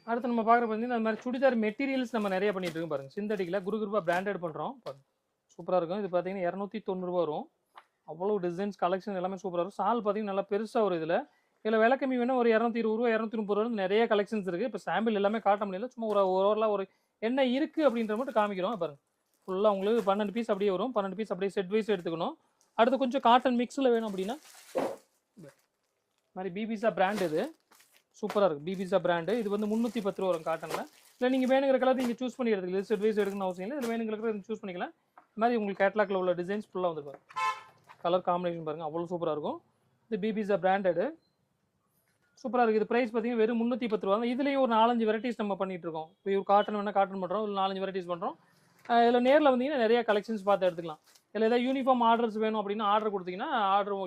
அடுத்து நம்ம பார்க்குற பார்த்தீங்கன்னா அந்த மாதிரி சுடிதார் மெட்டீரியல்ஸ் நம்ம நிறைய பண்ணிட்டு இருக்கோம் பாருங்கள். சிந்தட்டிக்கில் குரூப்பாக பிராண்டட் பண்ணுறோம் பாருங்கள். சூப்பராக இருக்கும். இது பார்த்தீங்கன்னா ₹290 வரும். அவ்வளோ டிசைன்ஸ் கலெக்ஷன் எல்லாமே சூப்பராக இருக்கும். சால் பார்த்தீங்கன்னா நல்லா பெருசாக வரும். இதில் விலை கம்மி வேணும் ஒரு ₹220 ₹230 நிறைய கலெக்ஷன்ஸ் இருக்குது. இப்போ சாம்பிள் எல்லாமே காட்ட முடியல. சும்மா ஒரு என்ன இருக்குது அப்படின்ற மட்டும் காமிக்கிறோம் பாருங்கள். ஃபுல்லாக உங்களுக்கு 12 பீஸ் அப்படியே வரும். 12 பீஸ் அப்படியே செட் வைஸ் எடுத்துக்கணும். அடுத்து கொஞ்சம் காட்டன் மிக்ஸில் வேணும் அப்படின்னா மாதிரி பிபிசா பிராண்ட் இது சூப்பராக இருக்குது. பிபிசா பிராண்டு இது வந்து ₹310 வரும் காட்டனில். இல்லை நீங்கள் வேணுங்கிற கலர் நீங்கள் சூஸ் பண்ணி எடுத்துக்கலாம். செட் வைஸ் எடுக்கணும்னு அவசியம் இல்லை. இதில் வேணுங்கிற கலர் சூஸ் பண்ணிக்கலாம். இது மாதிரி உங்களுக்கு கேட்லாக்ல உள்ள டிசைன்ஸ் ஃபுல்லாக வந்துருப்பாரு. கலர் காம்பினேஷன் பாருங்கள் அவ்வளோ சூப்பராக இருக்கும். இது பிபிசா பிராண்டடு சூப்பராக இருக்குது. இது ப்ரைஸ் பார்த்தீங்கன்னா வெறும் ₹310 தான். இதுலேயும் ஒரு 4-5 வெரைட்டிஸ் நம்ம பண்ணிகிட்டு இருக்கோம். இப்போ ஒரு காட்டன் வேணால் காட்டன் பண்ணுறோம். ஒரு 4-5 வெரைட்டிஸ் பண்ணுறோம். இதில் நேரில் வந்தீங்கன்னா நிறைய கலெக்ஷன்ஸ் பார்த்து எடுத்துக்கலாம். இல்லை ஏதாவது யூனிஃபார்ம் ஆர்டர்ஸ் வேணும் அப்படின்னா ஆர்டர் கொடுத்தீங்கன்னா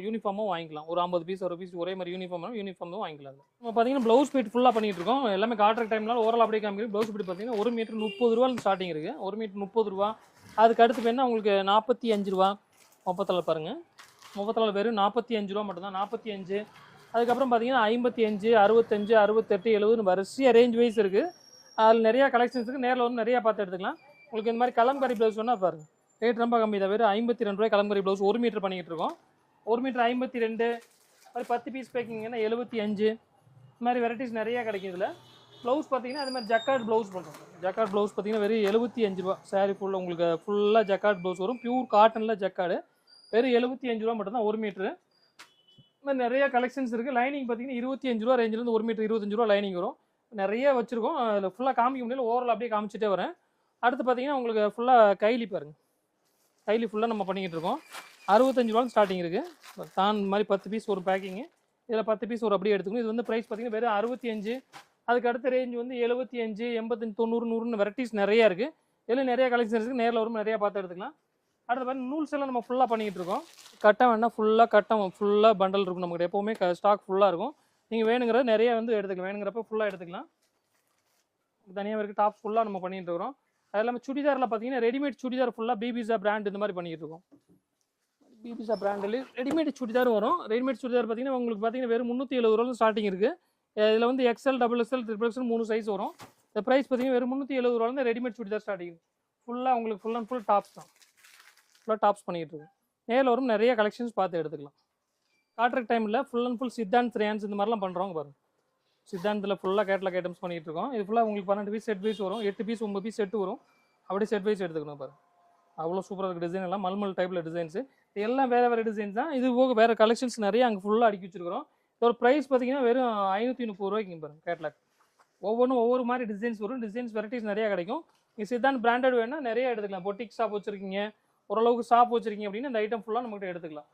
யூனிஃபார்மும் வாங்கிக்கலாம். ஒரு 50 பீஸ் ஒரு பீஸ் ஒரே மாதிரி யூனிஃபார்மும் வாங்கிக்கலாம். நம்ம பார்த்தீங்கன்னா ப்ளவுஸ் பீட் ஃபுல்லாக பண்ணிட்டு இருக்கோம். எல்லாமே காட்டுற டைம்னால ஓரல் அப்படியே காமிக்கிறோம். ப்ளவுஸ் பீட் பார்த்தீங்கன்னா ₹1 மீட்டர் ₹30 ஸ்டார்டிங் இருக்குது. ₹1 மீட்டர் ₹30. அதுக்கு அடுத்து வேணால் உங்களுக்கு ₹45 முப்பத்தலை பாருங்கள். முப்பத்தலை வெறும் ₹45 மட்டும்தான். 45 அதுக்கப்புறம் பார்த்தீங்கன்னா 55 65 68 70 வரிசையாக ரேஞ்ச் வைஸ் இருக்குது. அதில் நிறையா கலெக்ஷன்ஸ் இருக்குது. நேரில் வந்து நிறையா பார்த்து எடுத்துக்கலாம். உங்களுக்கு இந்த மாதிரி கலம்காரி ப்ளவுஸ் வேணால் பாருங்கள். ரேட் ரொம்ப கம்மி தான். வெறும் ₹52 கலம்காரி ப்ளவுஸ் 1 மீட்டர் பண்ணிகிட்டு இருக்கோம். 1 மீட்டர் 52 மாதிரி 10 பீஸ் பேக்கிங்கன்னா 75 இந்த மாதிரி வெரைட்டிஸ் நிறையா கிடைக்கும். இதில் ப்ளவுஸ் பார்த்தீங்கன்னா அது மாதிரி ஜக்கார்ட் ப்ளவுஸ் பண்ணுறோம். ஜக்கார்ட் ப்ளவுஸ் பார்த்தீங்கன்னா வெறும் ₹75 சாரீ ஃபுல்லாக உங்களுக்கு ஃபுல்லாக ஜக்கார்ட் ப்ளவுஸ் வரும். பியூர் காட்டனில் ஜக்கார்டு வெறும் ₹75 மட்டும்தான் 1 மீட்ரு. இந்த மாதிரி நிறைய கலெக்ஷன்ஸ் இருக்குது. லைனிங் பார்த்தீங்கன்னா ₹25 ரேஞ்சிலேருந்து 1 மீட்டர் ₹25 லைனிங் வரும். நிறைய வச்சுருக்கோம். அதில் ஃபுல்லாக காமிக்க முடியல. ஓவரால் அப்படியே காமிச்சிட்டே வரேன். அடுத்து பார்த்தீங்கன்னா உங்களுக்கு ஃபுல்லாக கைலி பாருங்கள். கைலி ஃபுல்லாக நம்ம பண்ணிக்கிட்டு இருக்கோம். ₹65 ஸ்டார்டிங் இருக்குது. தான் மாதிரி 10 பீஸ் ஒரு பேக்கிங்கு. இதில் 10 பீஸ் ஒரு அப்படியே எடுத்துக்கணும். இது வந்து ப்ரைஸ் பார்த்தீங்கன்னா வெறும் 65. அதுக்கு அடுத்த ரேஞ்ச் வந்து 75 85 90 100 வெரைட்டிஸ் நிறையா இருக்குது. இதில் நிறைய கலெக்ஷன்ஸ் இருக்குது. நேரில் வரும் நிறையா பார்த்து எடுத்துக்கலாம். அடுத்து பார்த்தீங்கன்னா நூல்ஸ் எல்லாம் நம்ம ஃபுல்லாக பண்ணிக்கிட்டு இருக்கோம். கட்டம் வேணால் ஃபுல்லாக பண்டல் இருக்கும். நம்மகிட்ட எப்போவுமே ஸ்டாக் ஃபுல்லாக இருக்கும். நீங்கள் வேணுங்கிறது நிறைய வந்து எடுத்துக்கலாம். வேணுங்கிறப்ப ஃபுல்லாக எடுத்துக்கலாம். தனியாக இருக்குது. டாப்ஸ் ஃபுல்லாக நம்ம பண்ணிகிட்டு இருக்கிறோம். அது இல்லாமல் சுடிதாரில் பார்த்தீங்கன்னா ரெடிமேட் சுடிதார் ஃபுல்லாக பிபிசா பிராண்ட் இந்த மாதிரி பண்ணிக்கிட்டு இருக்கோம். பிபிசா பிராண்டில் ரெடிமேட் சுடிதார் வரும். ரெடிமேட் சுடிதார் பார்த்தீங்கன்னா உங்களுக்கு பார்த்தீங்கன்னா வெறும் 370 ரூபாய் ஸ்டார்டிங் இருக்குது. இதில் வந்து XL, double XL, triple XL 3 size வரும். இந்த ப்ரைஸ் பார்த்தீங்கன்னா வெறும் 370 ரூபாயிலேருந்து ரெடிமேட் சுடிதார் ஸ்டார்டிங். ஃபுல்லாக உங்களுக்கு ஃபுல் அண்ட் ஃபுல் டாப்ஸ் தான். ஃபுல்லாக டாப்ஸ் பண்ணிகிட்டு இருக்கு. நேரில் வரும் நிறைய கலெக்ஷன்ஸ் பார்த்து எடுத்துக்கலாம். காட்டுற டைமில் ஃபுல் அண்ட் ஃபுல் சித்தாந்த் த்ரேன்ஸ் இந்த மாதிரிலாம் பண்ணுறவங்க பாருங்கள். சித்தாந்தில் ஃபுல்லாக கேட்லாக் ஐட்டம்ஸ் பண்ணிகிட்டு இருக்கோம். இது ஃபுல்லாக உங்களுக்கு 12 பீஸ் செட் வைஸ் வரும், 8 பீஸ் 9 பீஸ் செட்டு வரும். அப்படியே செட் வைஸ் எடுத்துக்கணும் பாருங்கள். அவ்வளோ சூப்பராக இருக்குது டிசைன் எல்லாம். மல்மல் டைப்பில் டிசைன்ஸு இது எல்லாம் வேறு வேறு டிசைன்ஸ் தான். இது போக வேறு கலெக்ஷன்ஸ் நிறைய அங்கே ஃபுல்லாக அடுக்கி வச்சிருக்கிறோம். இதோட ப்ரைஸ் பார்த்தீங்கன்னா வெறும் 530 ரூபாய்க்கு பாருங்கள். கேட்லாக் ஒவ்வொன்றும் ஒவ்வொரு மாதிரி டிசைன்ஸ் வரும். டிசைன்ஸ் வெரைட்டிஸ் நிறையா கிடைக்கும். நீங்கள் சித்தாந்த் பிராண்டட் வேணுன்னா நிறைய எடுத்துக்கலாம். பொட்டிக் ஷாப் வச்சுருக்கீங்க, ஓரளவுக்கு ஷாப் வச்சுருக்கீங்க அப்படின்னா இந்த ஐட்டம் ஃபுல்லாக நம்மகிட்ட எடுத்துக்கலாம்.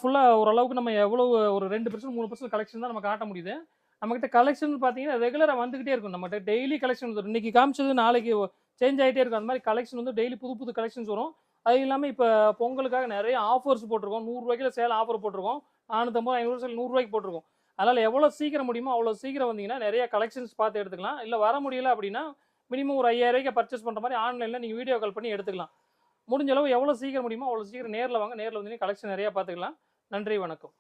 ஃபுல்லாக ஓரளவுக்கு நம்ம எவ்வளோ ஒரு 2% 3% கலெக்ஷன் தான் நம்ம காட்ட முடியுது. நம்மகிட்ட கலெக்ஷன் பார்த்தீங்கன்னா ரெகுலராக வந்துகிட்டே இருக்கும். நம்மகிட்ட டெய்லி கலெக்ஷன் வரும். இன்றைக்கி காமிச்சது நாளைக்கு சேஞ்ச் ஆகிட்டே இருக்கும். அந்த மாதிரி கலெக்ஷன் வந்து டெய்லி புது புது கலெக்ஷன்ஸ் வரும். அது இல்லாமல் இப்போ பொங்கலுக்காக நிறைய ஆஃபர்ஸ் போட்டிருக்கோம். 100 ரூபாய்க்கு சேல் ஆஃபர் போட்டிருக்கோம். 450 500 சேல் 100 ரூபாய்க்கு போட்டிருக்கோம். அதனால் எவ்வளோ சீக்கிரம் முடியுமோ அவ்வளோ சீக்கிரம் வந்தீங்கன்னா நிறைய கலெக்ஷன்ஸ் பார்த்து எடுத்துக்கலாம். இல்லை வர முடியல அப்படின்னா மினிமம் ஒரு 5000 ரூபாய்க்கு பர்ச்சேஸ் பண்ணுற மாதிரி ஆன்லைனில் நீங்கள் வீடியோ கால் பண்ணி எடுத்துக்கலாம். முடிஞ்ச அளவு எவ்வளோ சீக்கிரம் முடியுமோ அவ்வளோ சீக்கிரம் நேரில் வாங்க. நேரில் வந்தீங்கன்னா கலெக்ஷன் நிறையா பார்த்துக்கலாம். நன்றி, வணக்கம்.